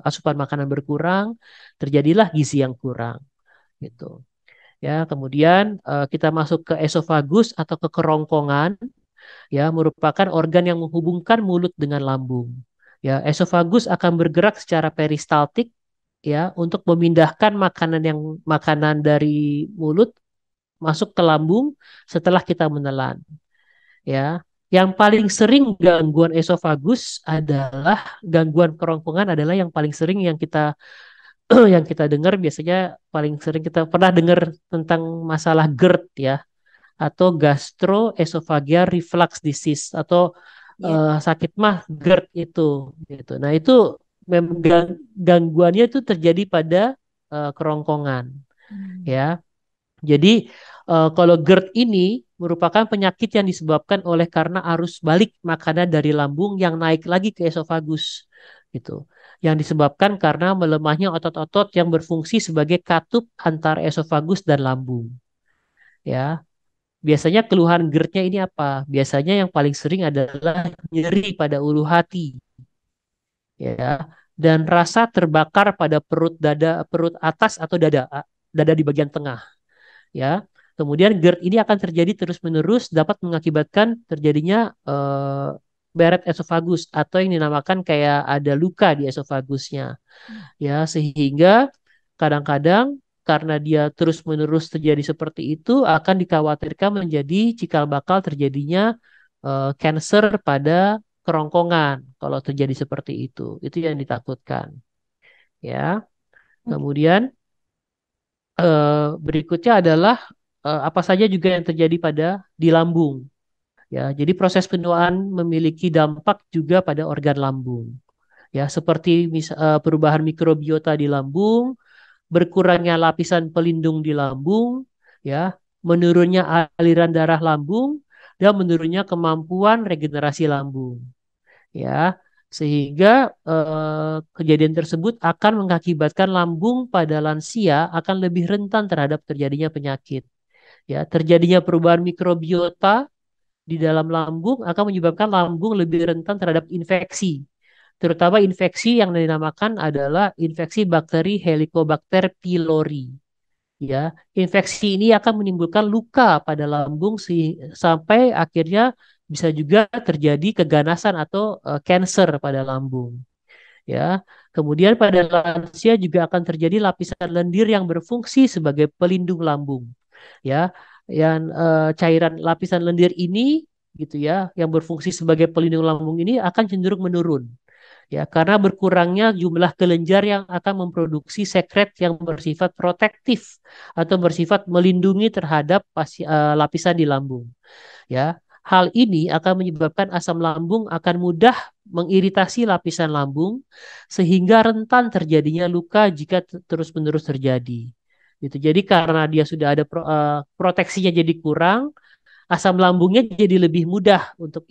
asupan makanan berkurang, terjadilah gizi yang kurang gitu. Ya, kemudian kita masuk ke esofagus atau ke kerongkongan, ya, merupakan organ yang menghubungkan mulut dengan lambung. Ya, esofagus akan bergerak secara peristaltik ya untuk memindahkan makanan dari mulut masuk ke lambung setelah kita menelan. Ya, yang paling sering gangguan esofagus adalah gangguan kerongkongan adalah yang paling sering yang kita yang kita dengar biasanya paling sering kita pernah dengar tentang masalah GERD ya atau gastroesophageal reflux disease atau Ya. sakit mah GERD itu gitu. Nah, itu memang gangguannya itu terjadi pada kerongkongan Hmm. ya. Jadi kalau GERD ini merupakan penyakit yang disebabkan oleh karena arus balik makanan dari lambung yang naik lagi ke esofagus gitu. Yang disebabkan karena melemahnya otot-otot yang berfungsi sebagai katup antara esofagus dan lambung. Ya, biasanya keluhan GERD-nya ini apa? Biasanya yang paling sering adalah nyeri pada ulu hati, ya, dan rasa terbakar pada perut atas atau dada di bagian tengah. Ya. Kemudian GERD ini akan terjadi terus-menerus dapat mengakibatkan terjadinya beret esofagus atau yang dinamakan kayak ada luka di esofagusnya. Ya, sehingga kadang-kadang karena dia terus-menerus terjadi seperti itu akan dikhawatirkan menjadi cikal bakal terjadinya cancer pada kerongkongan kalau terjadi seperti itu. Itu yang ditakutkan. Ya. Oke. Kemudian berikutnya adalah apa saja juga yang terjadi di lambung. Ya, jadi proses penuaan memiliki dampak juga pada organ lambung. Ya, seperti perubahan mikrobiota di lambung, berkurangnya lapisan pelindung di lambung, ya, menurunnya aliran darah lambung, dan menurunnya kemampuan regenerasi lambung. Ya, sehingga kejadian tersebut akan mengakibatkan lambung pada lansia akan lebih rentan terhadap terjadinya penyakit. Ya, terjadinya perubahan mikrobiota di dalam lambung akan menyebabkan lambung lebih rentan terhadap infeksi, terutama infeksi yang dinamakan adalah infeksi bakteri Helicobacter pylori. Ya, infeksi ini akan menimbulkan luka pada lambung sampai akhirnya bisa juga terjadi keganasan atau cancer pada lambung. Ya, kemudian pada lansia juga akan terjadi lapisan lendir yang berfungsi sebagai pelindung lambung. Ya, yang cairan lapisan lendir ini gitu ya, yang berfungsi sebagai pelindung lambung ini akan cenderung menurun. Ya, karena berkurangnya jumlah kelenjar yang akan memproduksi sekret yang bersifat protektif atau bersifat melindungi terhadap lapisan di lambung. Ya, hal ini akan menyebabkan asam lambung akan mudah mengiritasi lapisan lambung sehingga rentan terjadinya luka jika terus-menerus terjadi. Gitu. Jadi karena dia sudah ada proteksinya jadi kurang, asam lambungnya jadi lebih mudah untuk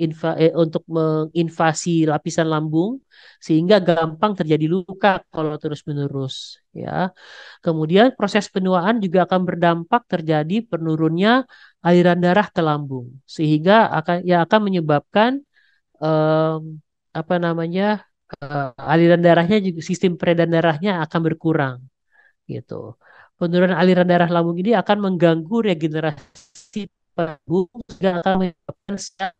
menginvasi lapisan lambung sehingga gampang terjadi luka kalau terus-menerus ya. Kemudian proses penuaan juga akan berdampak terjadi penurunnya aliran darah ke lambung sehingga akan menyebabkan em, apa namanya aliran darahnya juga sistem peredaran darahnya akan berkurang gitu. penurunan aliran darah lambung ini akan mengganggu regenerasi lambung, sehingga akan menyebabkan sel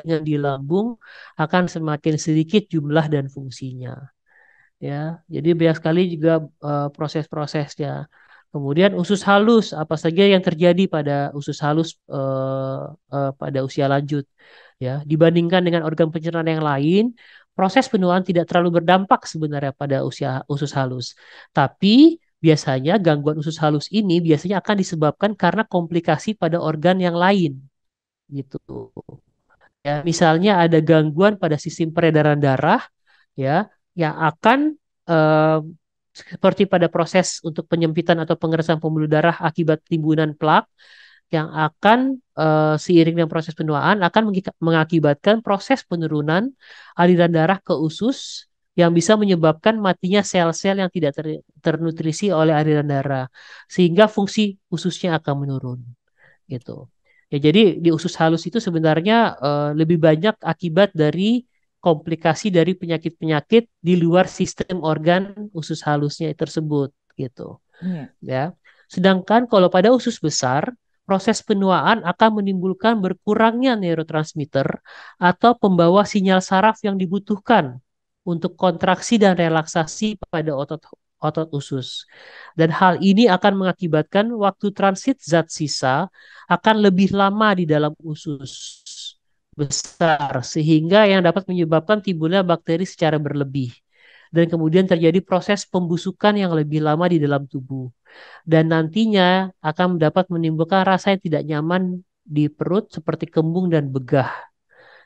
yang di lambung akan semakin sedikit jumlah dan fungsinya. Ya, jadi banyak sekali juga proses-prosesnya. Kemudian usus halus, apa saja yang terjadi pada usus halus pada usia lanjut? Ya, dibandingkan dengan organ pencernaan yang lain, proses penuaan tidak terlalu berdampak sebenarnya pada usia usus halus. Tapi biasanya gangguan usus halus ini biasanya akan disebabkan karena komplikasi pada organ yang lain, gitu. Ya, misalnya ada gangguan pada sistem peredaran darah, ya, yang akan eh, seperti pada proses untuk penyempitan atau pengerasan pembuluh darah akibat timbunan plak yang akan seiring dengan proses penuaan akan mengakibatkan proses penurunan aliran darah ke usus yang bisa menyebabkan matinya sel-sel yang tidak ternutrisi oleh aliran darah sehingga fungsi ususnya akan menurun gitu. Ya, jadi di usus halus itu sebenarnya lebih banyak akibat dari komplikasi dari penyakit-penyakit di luar sistem organ usus halusnya tersebut gitu. Iya. Ya. Sedangkan kalau pada usus besar, proses penuaan akan menimbulkan berkurangnya neurotransmitter atau pembawa sinyal saraf yang dibutuhkan untuk kontraksi dan relaksasi pada otot usus. Dan hal ini akan mengakibatkan waktu transit zat sisa akan lebih lama di dalam usus besar sehingga yang dapat menyebabkan timbulnya bakteri secara berlebih dan kemudian terjadi proses pembusukan yang lebih lama di dalam tubuh dan nantinya akan dapat menimbulkan rasa yang tidak nyaman di perut seperti kembung dan begah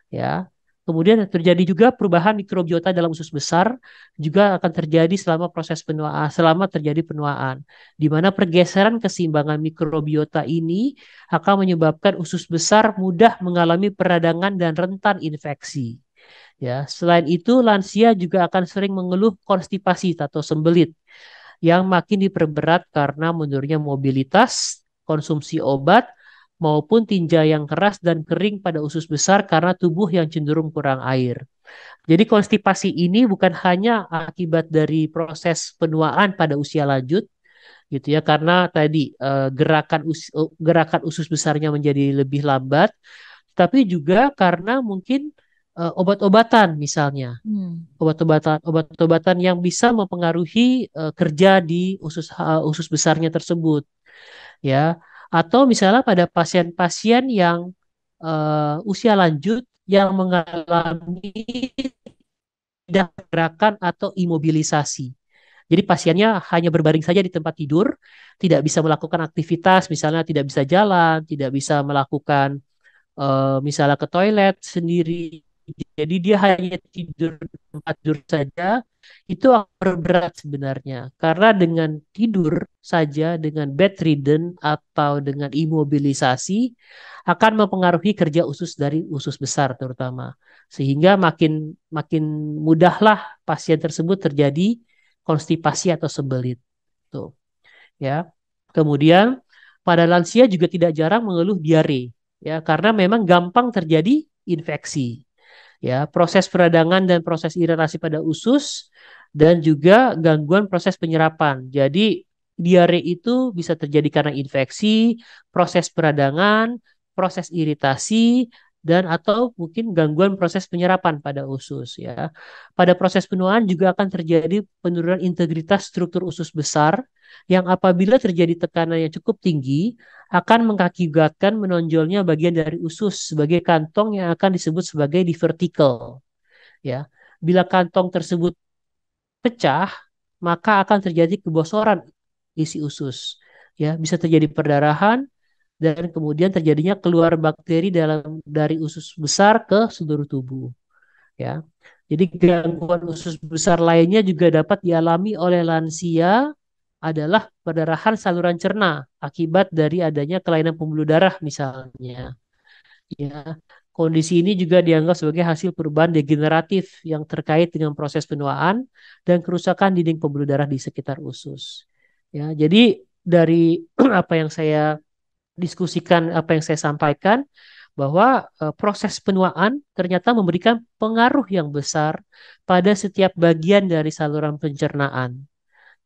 ya. Kemudian terjadi juga perubahan mikrobiota dalam usus besar juga akan terjadi selama proses penuaan, selama terjadi penuaan, di mana pergeseran keseimbangan mikrobiota ini akan menyebabkan usus besar mudah mengalami peradangan dan rentan infeksi. Ya, selain itu lansia juga akan sering mengeluh konstipasi atau sembelit yang makin diperberat karena menurunnya mobilitas, konsumsi obat, maupun tinja yang keras dan kering pada usus besar karena tubuh yang cenderung kurang air. Jadi konstipasi ini bukan hanya akibat dari proses penuaan pada usia lanjut, gitu ya, karena tadi gerakan usus besarnya menjadi lebih lambat, tapi juga karena mungkin obat-obatan misalnya obat-obatan yang bisa mempengaruhi kerja di usus besarnya tersebut ya atau misalnya pada pasien-pasien yang usia lanjut yang mengalami tidak gerakan atau imobilisasi. Jadi pasiennya hanya berbaring saja di tempat tidur, tidak bisa melakukan aktivitas, misalnya tidak bisa jalan, tidak bisa melakukan misalnya ke toilet sendiri. Jadi dia hanya tidur di tempat tidur saja, itu akan berat sebenarnya. Karena dengan tidur saja, dengan bedridden atau dengan imobilisasi, akan mempengaruhi kerja usus dari usus besar terutama. Sehingga makin makin mudahlah pasien tersebut terjadi konstipasi atau sembelit. Tuh, ya. Kemudian pada lansia juga tidak jarang mengeluh diare, ya, karena memang gampang terjadi infeksi. Ya, proses peradangan dan proses iritasi pada usus dan juga gangguan proses penyerapan. Jadi diare itu bisa terjadi karena infeksi, proses peradangan, proses iritasi dan atau mungkin gangguan proses penyerapan pada usus ya. Pada proses penuaan juga akan terjadi penurunan integritas struktur usus besar yang apabila terjadi tekanan yang cukup tinggi akan mengakibatkan menonjolnya bagian dari usus sebagai kantong yang akan disebut sebagai divertikel. Ya, bila kantong tersebut pecah, maka akan terjadi kebosoran isi usus. Ya, bisa terjadi perdarahan dan kemudian terjadinya keluar bakteri dari usus besar ke seluruh tubuh. Ya, jadi gangguan usus besar lainnya juga dapat dialami oleh lansia adalah perdarahan saluran cerna akibat dari adanya kelainan pembuluh darah misalnya. Ya, kondisi ini juga dianggap sebagai hasil perubahan degeneratif yang terkait dengan proses penuaan dan kerusakan dinding pembuluh darah di sekitar usus. Ya, jadi dari apa yang saya diskusikan, apa yang saya sampaikan, bahwa proses penuaan ternyata memberikan pengaruh yang besar pada setiap bagian dari saluran pencernaan,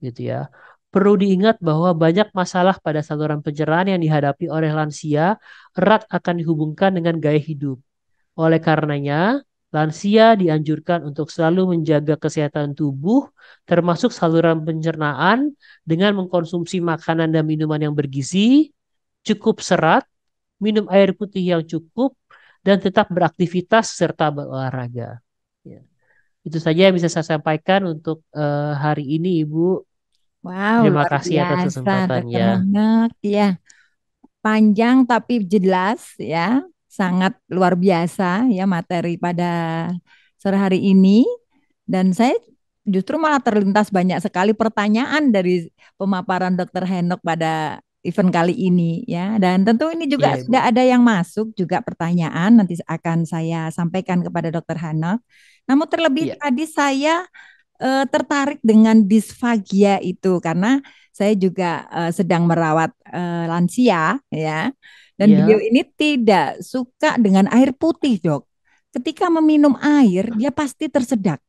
gitu ya. perlu diingat bahwa banyak masalah pada saluran pencernaan yang dihadapi oleh lansia erat akan dihubungkan dengan gaya hidup. Oleh karenanya, lansia dianjurkan untuk selalu menjaga kesehatan tubuh, termasuk saluran pencernaan, dengan mengkonsumsi makanan dan minuman yang bergizi, cukup serat, minum air putih yang cukup, dan tetap beraktivitas serta berolahraga. Ya. Itu saja yang bisa saya sampaikan untuk hari ini, Ibu. Wow, Terima luar kasih atas biasa, Dokter kesempatannya. Hanak. Ya, panjang tapi jelas ya, sangat luar biasa ya materi pada sore hari ini. Dan saya justru malah terlintas banyak sekali pertanyaan dari pemaparan Dokter Henok pada event kali ini ya. Dan tentu ini juga Iya, sudah Ibu. ada yang masuk juga pertanyaan nanti akan saya sampaikan kepada Dokter Henok. Namun terlebih Iya, tadi saya tertarik dengan disfagia itu karena saya juga sedang merawat lansia ya. Dan beliau iya, ini tidak suka dengan air putih, Dok. Ketika meminum air, dia pasti tersedak.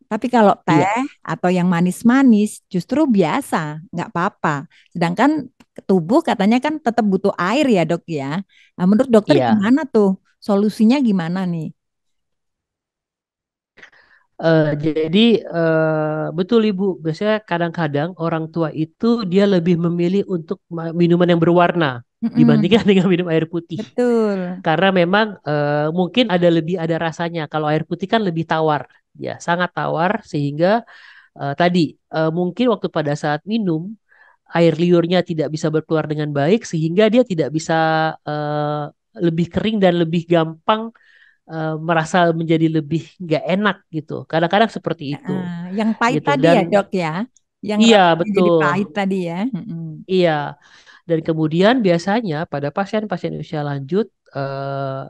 Tapi kalau iya, teh atau yang manis-manis justru biasa, nggak apa-apa. Sedangkan tubuh katanya kan tetap butuh air ya, Dok ya. Nah, menurut dokter iya. gimana tuh? Solusinya gimana nih? Jadi betul Ibu, biasanya kadang-kadang orang tua itu dia lebih memilih untuk minuman yang berwarna Mm-mm, dibandingkan dengan minum air putih. betul. Karena memang mungkin ada rasanya. Kalau air putih kan lebih tawar, ya sangat tawar sehingga tadi mungkin waktu pada saat minum air liurnya tidak bisa berkeluar dengan baik sehingga dia tidak bisa eh, lebih kering dan lebih gampang merasa menjadi lebih nggak enak gitu. Kadang-kadang seperti itu Yang pahit gitu. tadi Dan ya dok ya, yang iya rasanya jadi betul, pahit tadi ya. Mm-mm. iya. Dan kemudian biasanya pada pasien-pasien usia lanjut eh,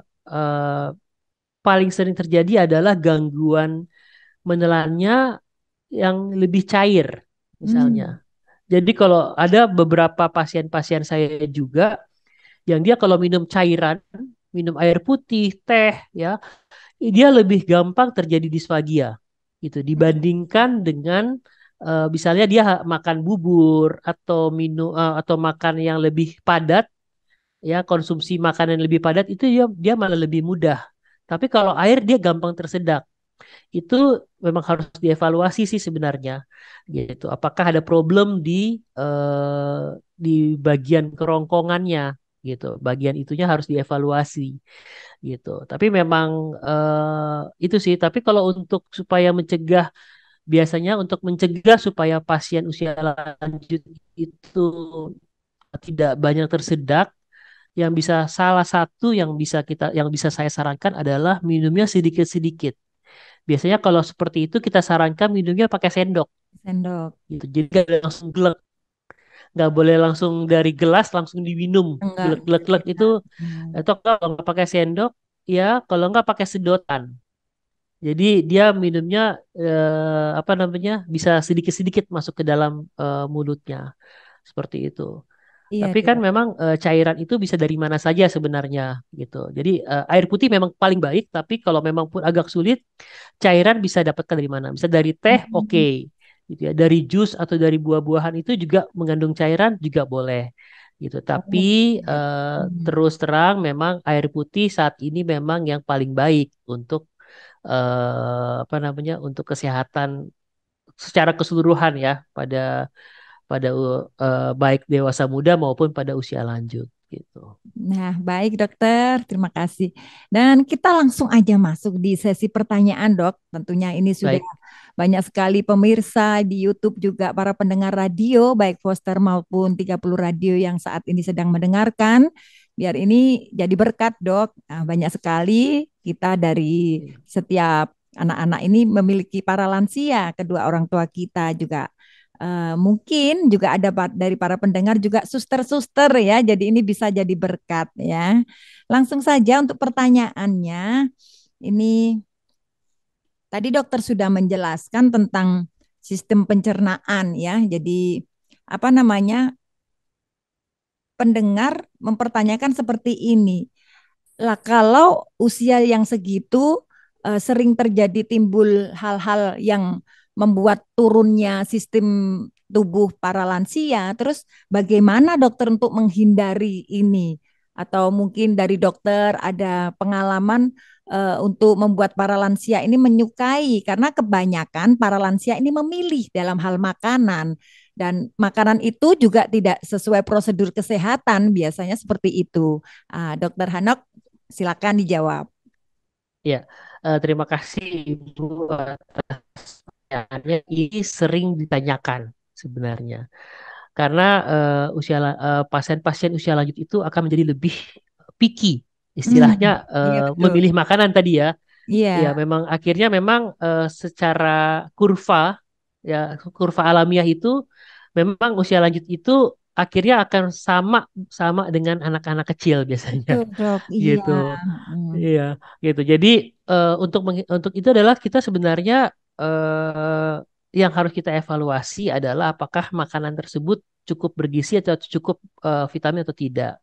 paling sering terjadi adalah gangguan menelannya yang lebih cair misalnya. Hmm. Jadi kalau ada beberapa pasien-pasien saya juga yang dia kalau minum cairan, minum air putih, teh ya, dia lebih gampang terjadi disfagia gitu dibandingkan dengan misalnya dia makan bubur atau minum atau makan yang lebih padat ya konsumsi makanan yang lebih padat itu dia dia malah lebih mudah. Tapi kalau air dia gampang tersedak. Itu memang harus dievaluasi sih sebenarnya gitu. Apakah ada problem di bagian kerongkongannya gitu. Bagian itunya harus dievaluasi gitu. Tapi memang itu sih. Tapi kalau untuk supaya mencegah biasanya untuk mencegah supaya pasien usia lanjut itu tidak banyak tersedak, yang bisa salah satu yang bisa saya sarankan adalah minumnya sedikit-sedikit. Biasanya kalau seperti itu kita sarankan minumnya pakai sendok Sendok. gitu. Jadi nggak langsung glek, nggak boleh langsung dari gelas langsung diminum. Enggak Glek glek gitu glek ya. itu Hmm. atau kalau nggak pakai sendok ya kalau nggak pakai sedotan. Jadi dia minumnya apa namanya bisa sedikit-sedikit masuk ke dalam mulutnya seperti itu. Iya Tapi kan dok. memang cairan itu bisa dari mana saja sebenarnya gitu. Jadi air putih memang paling baik, tapi kalau memang pun agak sulit, cairan bisa dapatkan dari mana? Bisa dari teh, oke, Hmm. gitu ya. Dari jus atau dari buah-buahan itu juga mengandung cairan juga boleh, gitu. Tapi Oh gitu. Hmm. terus terang memang air putih saat ini memang yang paling baik untuk apa namanya untuk kesehatan secara keseluruhan ya pada baik dewasa muda maupun pada usia lanjut gitu. Nah, baik dokter, terima kasih. Dan kita langsung aja masuk di sesi pertanyaan, Dok. Tentunya ini sudah Baik, banyak sekali pemirsa di YouTube juga para pendengar radio, baik Foster maupun 30 radio yang saat ini sedang mendengarkan. Biar ini jadi berkat, Dok. Nah, banyak sekali kita dari setiap anak-anak ini memiliki para lansia, kedua orang tua kita juga mungkin juga ada dari para pendengar juga suster-suster ya. Jadi ini bisa jadi berkat ya. Langsung saja untuk pertanyaannya. Ini tadi dokter sudah menjelaskan tentang sistem pencernaan ya. Jadi apa namanya? Pendengar mempertanyakan seperti ini. Lah kalau usia yang segitu sering terjadi timbul hal-hal yang membuat turunnya sistem tubuh para lansia. Terus bagaimana dokter untuk menghindari ini? Atau mungkin dari dokter ada pengalaman untuk membuat para lansia ini menyukai, karena kebanyakan para lansia ini memilih dalam hal makanan. Dan makanan itu juga tidak sesuai prosedur kesehatan, biasanya seperti itu. Dokter Hanok, silakan dijawab. Ya, terima kasih Ibu atas pertanyaannya. Ini sering ditanyakan sebenarnya. Karena pasien-pasien usia lanjut itu akan menjadi lebih picky, istilahnya Iya betul. memilih makanan tadi ya. Ya, Iya, memang akhirnya memang secara kurva ya kurva alamiah itu memang usia lanjut itu akhirnya akan sama sama dengan anak-anak kecil biasanya betul dok. Iya. gitu. Hmm. Iya, gitu. Jadi untuk itu adalah kita sebenarnya yang harus kita evaluasi adalah apakah makanan tersebut cukup bergizi atau cukup vitamin atau tidak,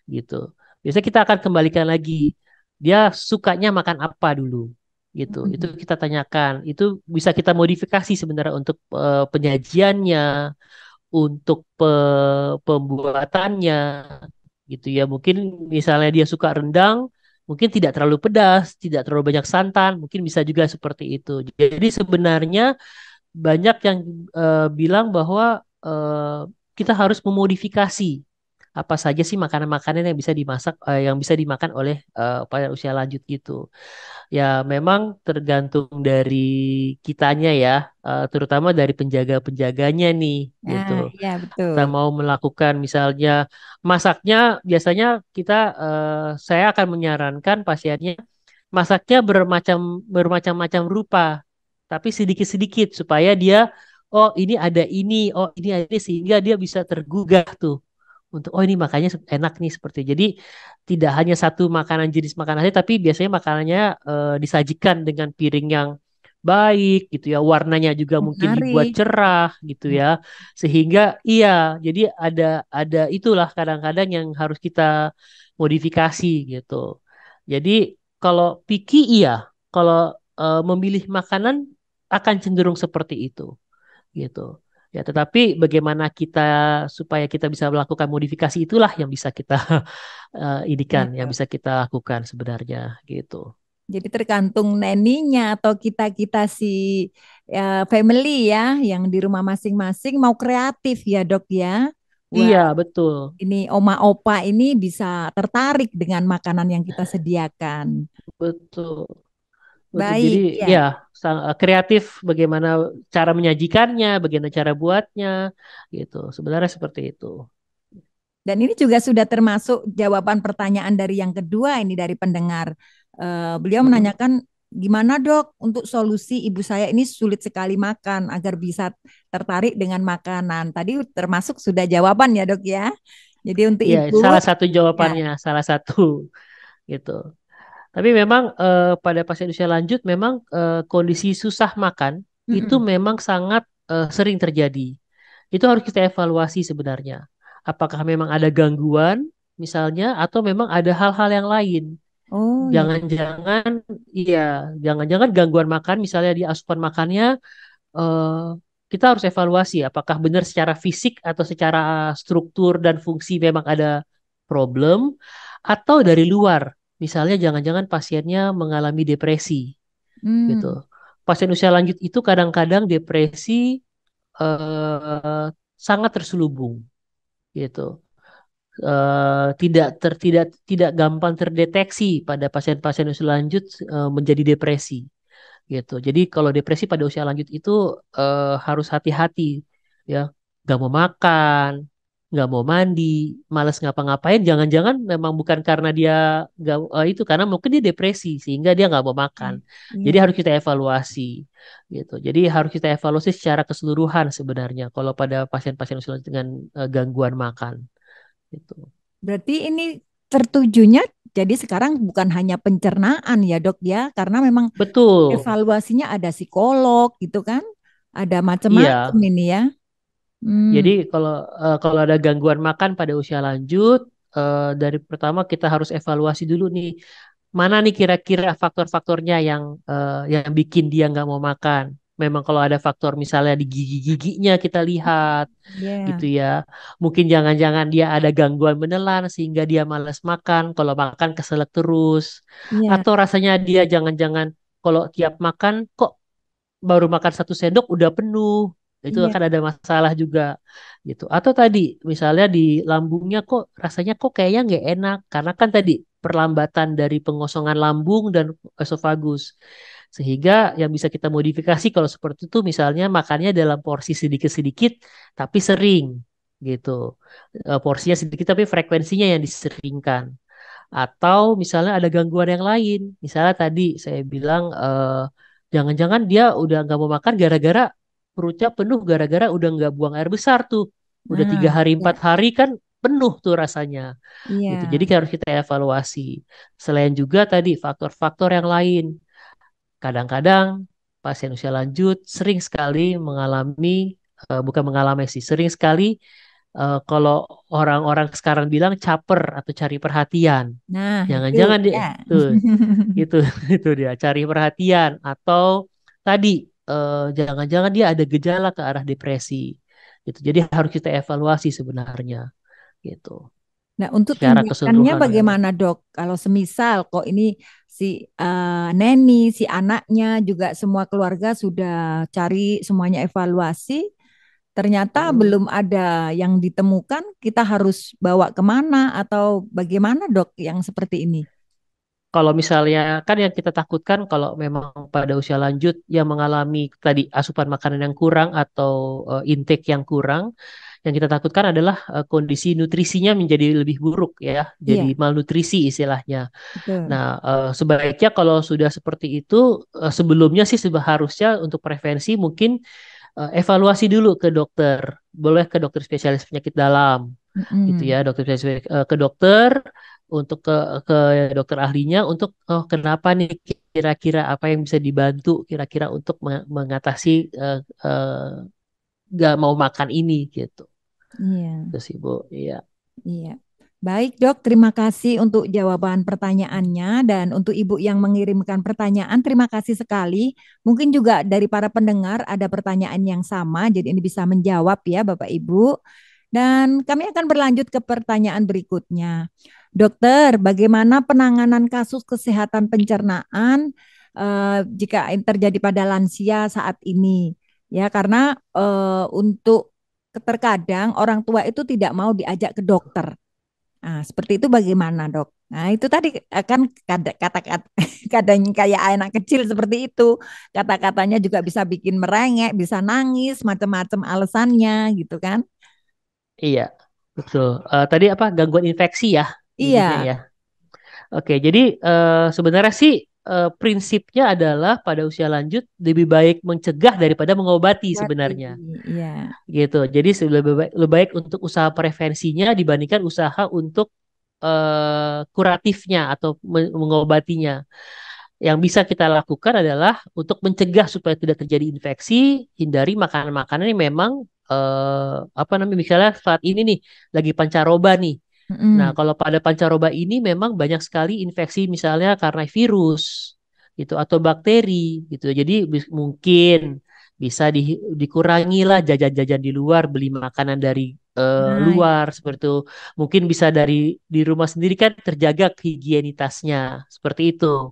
gitu. Biasanya kita akan kembalikan lagi dia sukanya makan apa dulu, gitu. Itu Hmm. kita tanyakan. Itu bisa kita modifikasi sebenarnya untuk penyajiannya, untuk pembuatannya, gitu ya. Mungkin misalnya dia suka rendang, mungkin tidak terlalu pedas, tidak terlalu banyak santan, mungkin bisa juga seperti itu. Jadi sebenarnya banyak yang bilang bahwa kita harus memodifikasi apa saja sih makanan-makanan yang bisa dimasak, yang bisa dimakan oleh pada usia lanjut gitu. Ya, memang tergantung dari kitanya ya, terutama dari penjaga-penjaganya nih, gitu. Iya betul. Kita mau melakukan misalnya masaknya, biasanya saya akan menyarankan pasiennya masaknya bermacam-macam rupa, tapi sedikit-sedikit supaya dia, oh ini ada ini, oh ini ada ini, sehingga dia bisa tergugah tuh untuk oh ini makannya enak nih seperti itu. Jadi tidak hanya satu makanan jenis makanan saja, tapi biasanya makanannya disajikan dengan piring yang baik gitu ya, warnanya juga mungkin dibuat Menarik. cerah gitu ya, sehingga iya, jadi ada itulah kadang-kadang yang harus kita modifikasi gitu. Jadi kalau picky iya, kalau memilih makanan akan cenderung seperti itu gitu. Ya, tetapi bagaimana kita supaya kita bisa melakukan modifikasi itulah yang bisa kita inikan, yang Iya. bisa kita lakukan sebenarnya gitu. Jadi tergantung neninya atau kita-kita si family ya, yang di rumah masing-masing mau kreatif ya dok ya. Wah, Iya, betul. ini oma opa ini bisa tertarik dengan makanan yang kita sediakan. Betul. Betul. Jadi Baik ya ya. kreatif bagaimana cara menyajikannya, bagaimana cara buatnya gitu. Sebenarnya seperti itu. Dan ini juga sudah termasuk jawaban pertanyaan dari yang kedua ini dari pendengar. Beliau Mm-mm. menanyakan gimana dok untuk solusi ibu saya ini sulit sekali makan agar bisa tertarik dengan makanan. Tadi termasuk sudah jawaban ya dok ya. Jadi untuk Iya, ibu salah satu ya. jawabannya, salah satu gitu. Tapi memang pada pasien usia lanjut memang kondisi susah makan itu Mm-mm. memang sangat sering terjadi. Itu harus kita evaluasi sebenarnya. Apakah memang ada gangguan misalnya atau memang ada hal-hal yang lain. Oh ya. Jangan-jangan iya, jangan-jangan gangguan makan misalnya di asupan makannya eh, kita harus evaluasi apakah benar secara fisik atau secara struktur dan fungsi memang ada problem atau dari luar. Misalnya jangan-jangan pasiennya mengalami depresi gitu. Hmm. Pasien usia lanjut itu kadang-kadang depresi eh, sangat terselubung gitu. Tidak gampang terdeteksi pada pasien-pasien usia lanjut menjadi depresi gitu. Jadi kalau depresi pada usia lanjut itu harus hati-hati ya, nggak mau makan, nggak mau mandi, malas ngapa-ngapain. Jangan-jangan memang bukan karena dia nggak itu, karena mungkin dia depresi sehingga dia nggak mau makan. Jadi Iya. harus kita evaluasi gitu. Jadi harus kita evaluasi secara keseluruhan sebenarnya kalau pada pasien-pasien usia lanjut dengan gangguan makan gitu. Berarti ini tertujunya jadi sekarang bukan hanya pencernaan ya dok ya, karena memang Betul. evaluasinya ada psikolog gitu kan, ada macam-macam Iya. ini ya. Hmm. Jadi kalau ada gangguan makan pada usia lanjut, dari pertama kita harus evaluasi dulu nih, mana nih kira-kira faktor-faktornya yang bikin dia nggak mau makan. memang kalau ada faktor misalnya di gigi-giginya kita lihat gitu Iya, ya. Mungkin jangan-jangan dia ada gangguan menelan sehingga dia malas makan, kalau makan keselak terus. iya, Atau rasanya dia jangan-jangan kalau tiap makan kok baru makan 1 sendok udah penuh. Itu iya. akan ada masalah juga gitu. Atau tadi misalnya di lambungnya kok rasanya kok kayaknya nggak enak karena kan tadi perlambatan dari pengosongan lambung dan esofagus. Sehingga yang bisa kita modifikasi kalau seperti itu misalnya makannya dalam porsi sedikit-sedikit tapi sering gitu. Porsinya sedikit tapi frekuensinya yang diseringkan. Atau misalnya ada gangguan yang lain. Misalnya tadi saya bilang jangan-jangan dia udah nggak mau makan gara-gara perutnya penuh gara-gara udah nggak buang air besar tuh. Udah tiga Nah, hari empat ya, hari kan penuh tuh rasanya gitu. Jadi iya. harus kita evaluasi. Selain juga tadi faktor-faktor yang lain. Kadang-kadang pasien usia lanjut sering sekali mengalami bukan mengalami sih, sering sekali kalau orang-orang sekarang bilang caper atau cari perhatian. Nah, itu Jangan-jangan dia ya. tuh itu itu dia cari perhatian atau tadi jangan-jangan dia ada gejala ke arah depresi. Gitu. Jadi harus kita evaluasi sebenarnya gitu. Nah, untuk Secara tindakannya keseluruhan ya. bagaimana, Dok? Kalau semisal kok ini si Neni, si anaknya juga semua keluarga sudah cari semuanya evaluasi, ternyata Mm. belum ada yang ditemukan, kita harus bawa kemana atau bagaimana, Dok, yang seperti ini? Kalau misalnya kan yang kita takutkan kalau memang pada usia lanjut yang mengalami tadi asupan makanan yang kurang atau intake yang kurang, yang kita takutkan adalah kondisi nutrisinya menjadi lebih buruk ya, jadi Iya, malnutrisi istilahnya. betul. Nah, sebaiknya kalau sudah seperti itu sebelumnya sih seharusnya untuk prevensi mungkin evaluasi dulu ke dokter, boleh ke dokter spesialis penyakit dalam gitu Mm-mm. ya dokter ke dokter untuk ke dokter ahlinya untuk oh kenapa nih kira-kira apa yang bisa dibantu kira-kira untuk mengatasi eh, eh, nggak mau makan ini gitu Iya. itu sih Bu iya. Iya. Baik, Dok. Terima kasih untuk jawaban pertanyaannya dan untuk Ibu yang mengirimkan pertanyaan, terima kasih sekali. Mungkin juga dari para pendengar ada pertanyaan yang sama, jadi ini bisa menjawab ya, Bapak Ibu. Dan kami akan berlanjut ke pertanyaan berikutnya. Dokter, bagaimana penanganan kasus kesehatan pencernaan jika terjadi pada lansia saat ini? Ya, karena untuk terkadang orang tua itu tidak mau diajak ke dokter. Nah, seperti itu bagaimana, Dok? Nah, itu tadi akan kata-kata kadang kayak anak kecil seperti itu. Kata-katanya juga bisa bikin merengek, bisa nangis, macam-macam alasannya gitu kan? Iya betul. Tadi apa gangguan infeksi ya ininya Iya, ya. Oke, jadi sebenarnya sih prinsipnya adalah pada usia lanjut lebih baik mencegah daripada mengobati berarti sebenarnya. iya. Gitu. Jadi lebih baik untuk usaha prevensinya dibandingkan usaha untuk kuratifnya atau mengobatinya. Yang bisa kita lakukan adalah untuk mencegah supaya tidak terjadi infeksi, hindari makanan-makanan yang memang apa namanya misalnya saat ini nih lagi pancaroba nih. Nah, Mm-mm. kalau pada pancaroba ini memang banyak sekali infeksi misalnya karena virus gitu atau bakteri gitu. Jadi mungkin bisa dikurangi lah jajan-jajan di luar, beli makanan dari Nah, luar seperti itu. Mungkin bisa dari di rumah sendiri kan terjaga higienitasnya seperti itu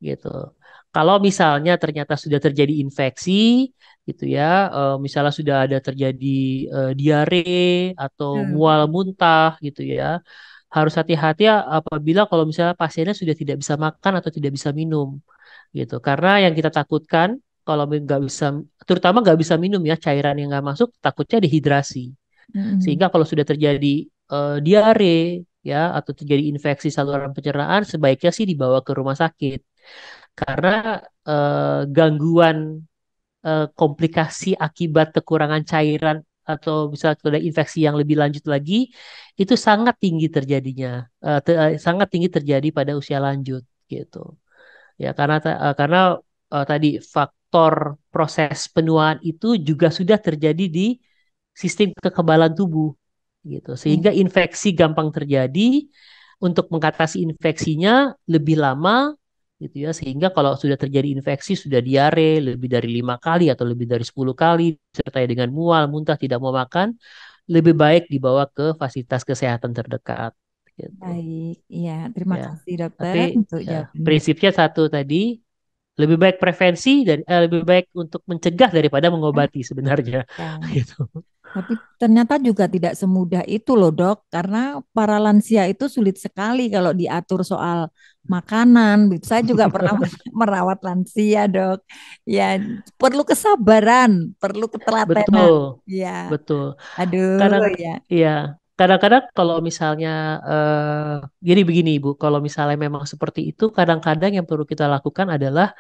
gitu. Kalau misalnya ternyata sudah terjadi infeksi gitu ya, misalnya sudah ada terjadi diare atau betul. mual muntah gitu ya, harus hati-hati ya apabila kalau misalnya pasiennya sudah tidak bisa makan atau tidak bisa minum gitu. Karena yang kita takutkan kalau nggak bisa, terutama nggak bisa minum ya cairan yang nggak masuk, takutnya dehidrasi. Mm-mm. Sehingga kalau sudah terjadi diare ya atau terjadi infeksi saluran pencernaan, sebaiknya sih dibawa ke rumah sakit karena gangguan komplikasi akibat kekurangan cairan atau bisa ada infeksi yang lebih lanjut lagi itu sangat tinggi terjadinya sangat tinggi terjadi pada usia lanjut gitu ya karena tadi faktor proses penuaan itu juga sudah terjadi di sistem kekebalan tubuh gitu sehingga Iya. infeksi gampang terjadi untuk mengatasi infeksinya lebih lama gitu ya, sehingga kalau sudah terjadi infeksi, sudah diare lebih dari 5 kali atau lebih dari 10 kali disertai dengan mual, muntah, tidak mau makan, lebih baik dibawa ke fasilitas kesehatan terdekat gitu Baik, iya. Terima ya. kasih Tapi dokter untuk ya, jawabannya. prinsipnya satu tadi, lebih baik prevensi dan lebih baik untuk mencegah daripada mengobati sebenarnya Ya. gitu. Tapi ternyata juga tidak semudah itu loh dok, karena para lansia itu sulit sekali kalau diatur soal makanan. Saya juga pernah merawat lansia dok. Ya perlu kesabaran, perlu ketelatenan. Betul, Ya, betul. aduh Kadang, ya. ya, kadang-kadang kalau misalnya, jadi begini Ibu, kalau misalnya memang seperti itu, kadang-kadang yang perlu kita lakukan adalah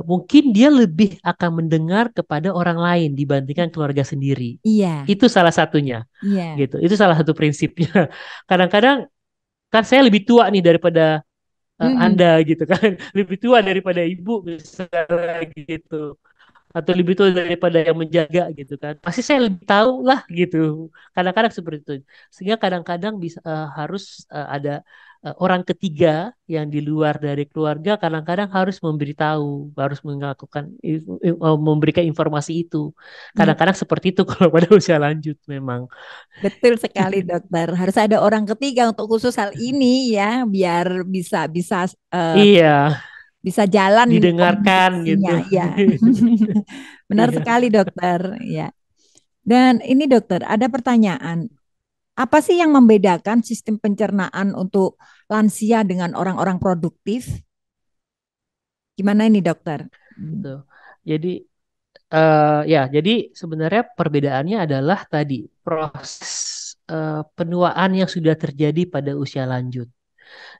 mungkin dia lebih akan mendengar kepada orang lain dibandingkan keluarga sendiri. Iya, Itu salah satunya, iya. gitu. Itu salah satu prinsipnya. Kadang-kadang kan saya lebih tua nih daripada Mm, Anda gitu kan, lebih tua daripada Ibu misalnya gitu, atau lebih tua daripada yang menjaga gitu kan, pasti saya lebih tahu lah gitu, kadang-kadang seperti itu, sehingga kadang-kadang bisa harus ada orang ketiga yang di luar dari keluarga, kadang-kadang harus memberitahu, harus melakukan memberikan informasi itu, iya. kadang-kadang seperti itu kalau pada usia lanjut memang. Betul sekali dokter. Harus ada orang ketiga untuk khusus hal ini ya, biar bisa bisa eh, Iya, bisa jalan ini didengarkan gitu. komunikasinya. Ya, benar Iya. sekali dokter. Ya. Dan ini dokter, ada pertanyaan. Apa sih yang membedakan sistem pencernaan untuk lansia dengan orang-orang produktif? Gimana ini dokter? Gitu. Jadi ya, jadi sebenarnya perbedaannya adalah tadi proses penuaan yang sudah terjadi pada usia lanjut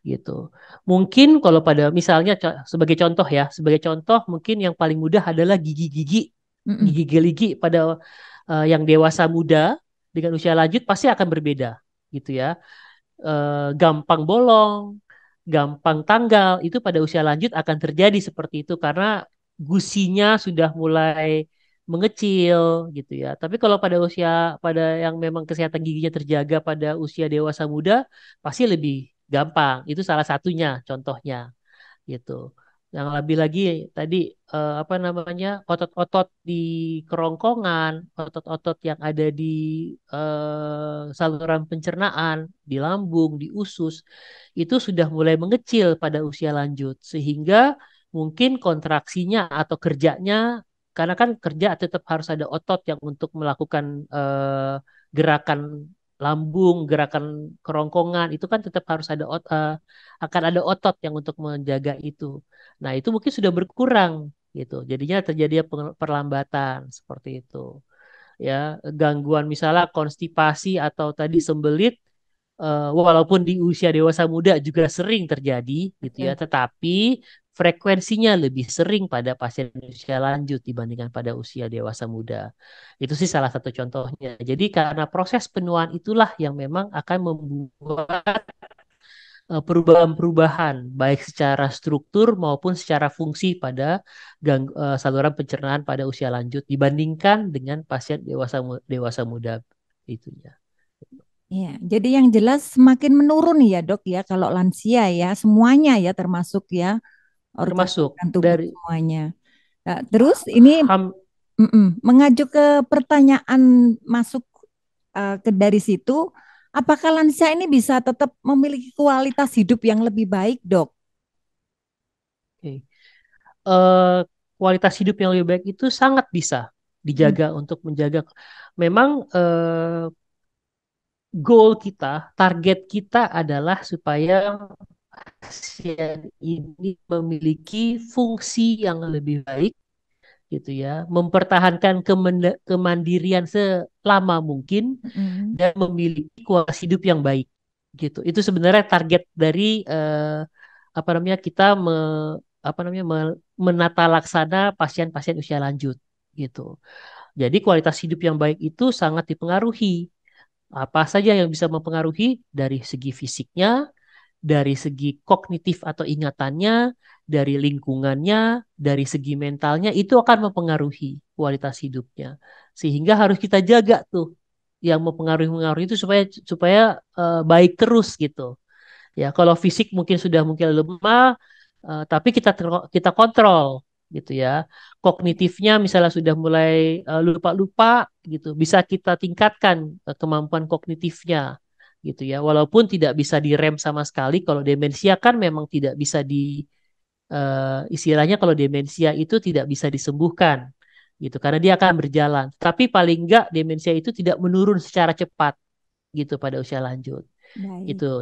gitu. Mungkin kalau pada misalnya sebagai contoh ya, sebagai contoh mungkin yang paling mudah adalah gigi-gigi, Mm-mm. gigi geligi pada yang dewasa muda dengan usia lanjut pasti akan berbeda gitu ya. Gampang bolong, gampang tanggal, itu pada usia lanjut akan terjadi seperti itu karena gusinya sudah mulai mengecil gitu ya. Tapi kalau pada yang memang kesehatan giginya terjaga pada usia dewasa muda pasti lebih gampang. Itu salah satunya contohnya gitu. Yang lebih lagi tadi apa namanya, otot-otot di kerongkongan, otot-otot yang ada di saluran pencernaan, di lambung, di usus, itu sudah mulai mengecil pada usia lanjut, sehingga mungkin kontraksinya atau kerjanya, karena kan kerja tetap harus ada otot yang untuk melakukan gerakan lambung, gerakan kerongkongan, itu kan tetap harus ada akan ada otot yang untuk menjaga itu. Nah, itu mungkin sudah berkurang gitu. Jadinya terjadi perlambatan seperti itu. Ya, gangguan misalnya konstipasi atau tadi sembelit, walaupun di usia dewasa muda juga sering terjadi gitu ya, Betul. tetapi frekuensinya lebih sering pada pasien usia lanjut dibandingkan pada usia dewasa muda. Itu sih salah satu contohnya. Jadi karena proses penuaan itulah yang memang akan membuat perubahan-perubahan baik secara struktur maupun secara fungsi pada saluran pencernaan pada usia lanjut dibandingkan dengan pasien dewasa muda itunya. Iya, jadi yang jelas semakin menurun ya dok ya kalau lansia ya semuanya ya termasuk ya Termasuk organ-organ tubuh dari semuanya. Nah, terus ini ham mengajuk ke pertanyaan masuk ke dari situ, apakah lansia ini bisa tetap memiliki kualitas hidup yang lebih baik dok? oke. Eh, Kualitas hidup yang lebih baik itu sangat bisa Mm, dijaga untuk menjaga. Memang goal kita, target kita adalah supaya pasien ini memiliki fungsi yang lebih baik gitu ya, mempertahankan kemandirian selama mungkin mm, dan memiliki kualitas hidup yang baik gitu. Itu sebenarnya target dari apa namanya, kita apa namanya, menata laksana pasien-pasien usia lanjut gitu. Jadi kualitas hidup yang baik itu sangat dipengaruhi. Apa saja yang bisa mempengaruhi dari segi fisiknya, dari segi kognitif atau ingatannya, dari lingkungannya, dari segi mentalnya, itu akan mempengaruhi kualitas hidupnya. Sehingga harus kita jaga tuh yang mempengaruhi itu supaya supaya baik terus gitu. Ya, kalau fisik mungkin sudah mungkin lemah, tapi kita kontrol gitu ya. Kognitifnya misalnya sudah mulai lupa-lupa gitu, bisa kita tingkatkan kemampuan kognitifnya gitu ya. Walaupun tidak bisa direm sama sekali, kalau demensia kan memang tidak bisa istilahnya kalau demensia itu tidak bisa disembuhkan gitu karena dia akan berjalan. Tapi paling enggak demensia itu tidak menurun secara cepat gitu pada usia lanjut. Baik. Itu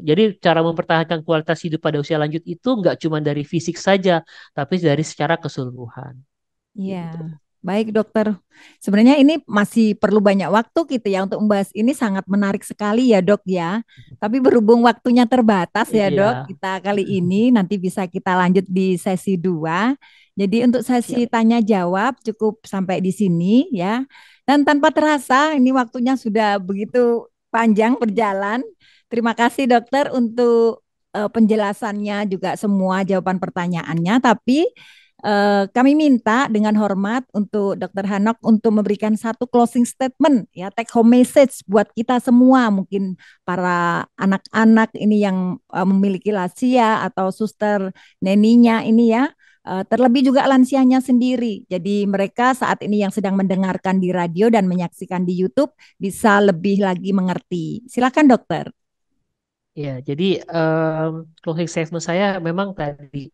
jadi cara mempertahankan kualitas hidup pada usia lanjut itu nggak cuma dari fisik saja, tapi dari secara keseluruhan. Iya, Gitu. baik dokter. Sebenarnya ini masih perlu banyak waktu gitu ya untuk membahas ini, sangat menarik sekali ya dok ya. Tapi berhubung waktunya terbatas ya dok, Iya, kita kali ini nanti bisa kita lanjut di sesi 2. Jadi untuk sesi siap. tanya jawab cukup sampai di sini ya. Dan tanpa terasa ini waktunya sudah begitu panjang berjalan. Terima kasih dokter untuk penjelasannya juga semua jawaban pertanyaannya. Tapi kami minta dengan hormat untuk Dr. Hanok untuk memberikan satu closing statement ya, take home message buat kita semua, mungkin para anak-anak ini yang memiliki lansia atau suster neninya ini ya, terlebih juga lansianya sendiri. Jadi mereka saat ini yang sedang mendengarkan di radio dan menyaksikan di YouTube bisa lebih lagi mengerti. Silakan dokter. Ya, jadi closing statement saya memang tadi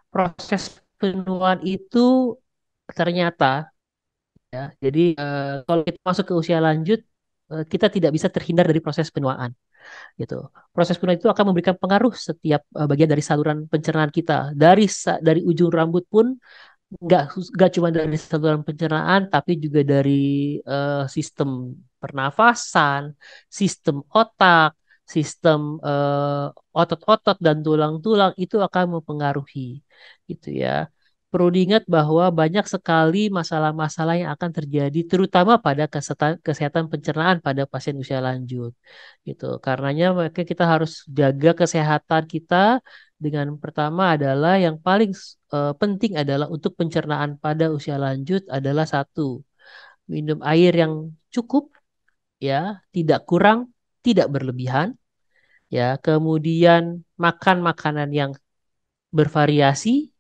proses penuaan itu ternyata ya. Jadi kalau kita masuk ke usia lanjut kita tidak bisa terhindar dari proses penuaan gitu. Proses penuaan itu akan memberikan pengaruh setiap bagian dari saluran pencernaan kita. Dari ujung rambut pun nggak cuma dari saluran pencernaan tapi juga dari sistem pernafasan, sistem otak, sistem otot-otot dan tulang-tulang itu akan mempengaruhi gitu ya. Perlu diingat bahwa banyak sekali masalah-masalah yang akan terjadi terutama pada kesehatan pencernaan pada pasien usia lanjut gitu. Karenanya maka kita harus jaga kesehatan kita dengan pertama adalah yang paling penting adalah untuk pencernaan pada usia lanjut adalah satu, minum air yang cukup ya, tidak kurang, tidak berlebihan ya. Kemudian makan makanan yang bervariasi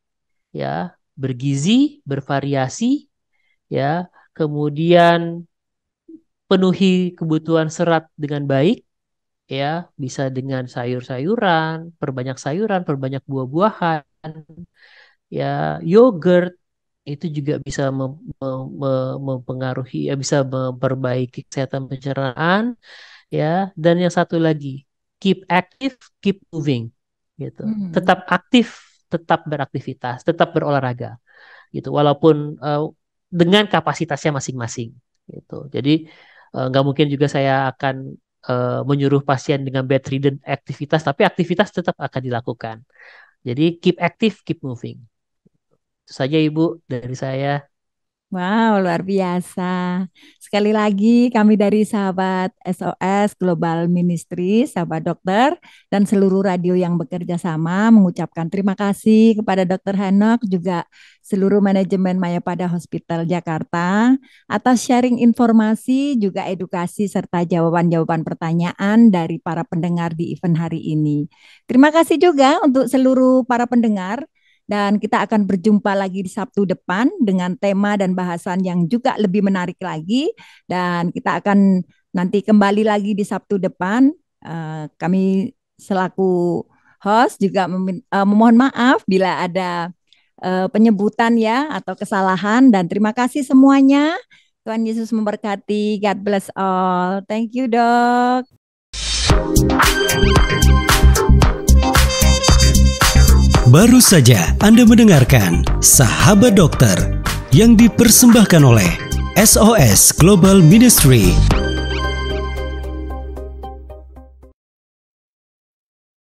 ya, bergizi, bervariasi ya. Kemudian penuhi kebutuhan serat dengan baik ya, bisa dengan sayur-sayuran, perbanyak buah-buahan, ya yogurt itu juga bisa mempengaruhi ya, bisa memperbaiki kesehatan pencernaan ya. Dan yang satu lagi, keep active, keep moving gitu. Tetap aktif, tetap beraktivitas, tetap berolahraga gitu, walaupun dengan kapasitasnya masing-masing gitu. Jadi nggak mungkin juga saya akan menyuruh pasien dengan bedridden aktivitas, tapi aktivitas tetap akan dilakukan. Jadi keep active, keep moving. Itu saja Ibu dari saya. Wow, luar biasa. Sekali lagi kami dari sahabat SOS Global Ministry, sahabat dokter, dan seluruh radio yang bekerja sama mengucapkan terima kasih kepada Dr. Hanok, juga seluruh manajemen Mayapada Hospital Jakarta atas sharing informasi, juga edukasi, serta jawaban-jawaban pertanyaan dari para pendengar di event hari ini. Terima kasih juga untuk seluruh para pendengar. Dan kita akan berjumpa lagi di Sabtu depan dengan tema dan bahasan yang juga lebih menarik lagi. Dan kita akan nanti kembali lagi di Sabtu depan. Kami selaku host juga memohon maaf bila ada penyebutan ya atau kesalahan. Dan terima kasih semuanya. Tuhan Yesus memberkati. God bless all. Thank you, Dok. Baru saja Anda mendengarkan Sahabat Dokter yang dipersembahkan oleh SOS Global Ministry.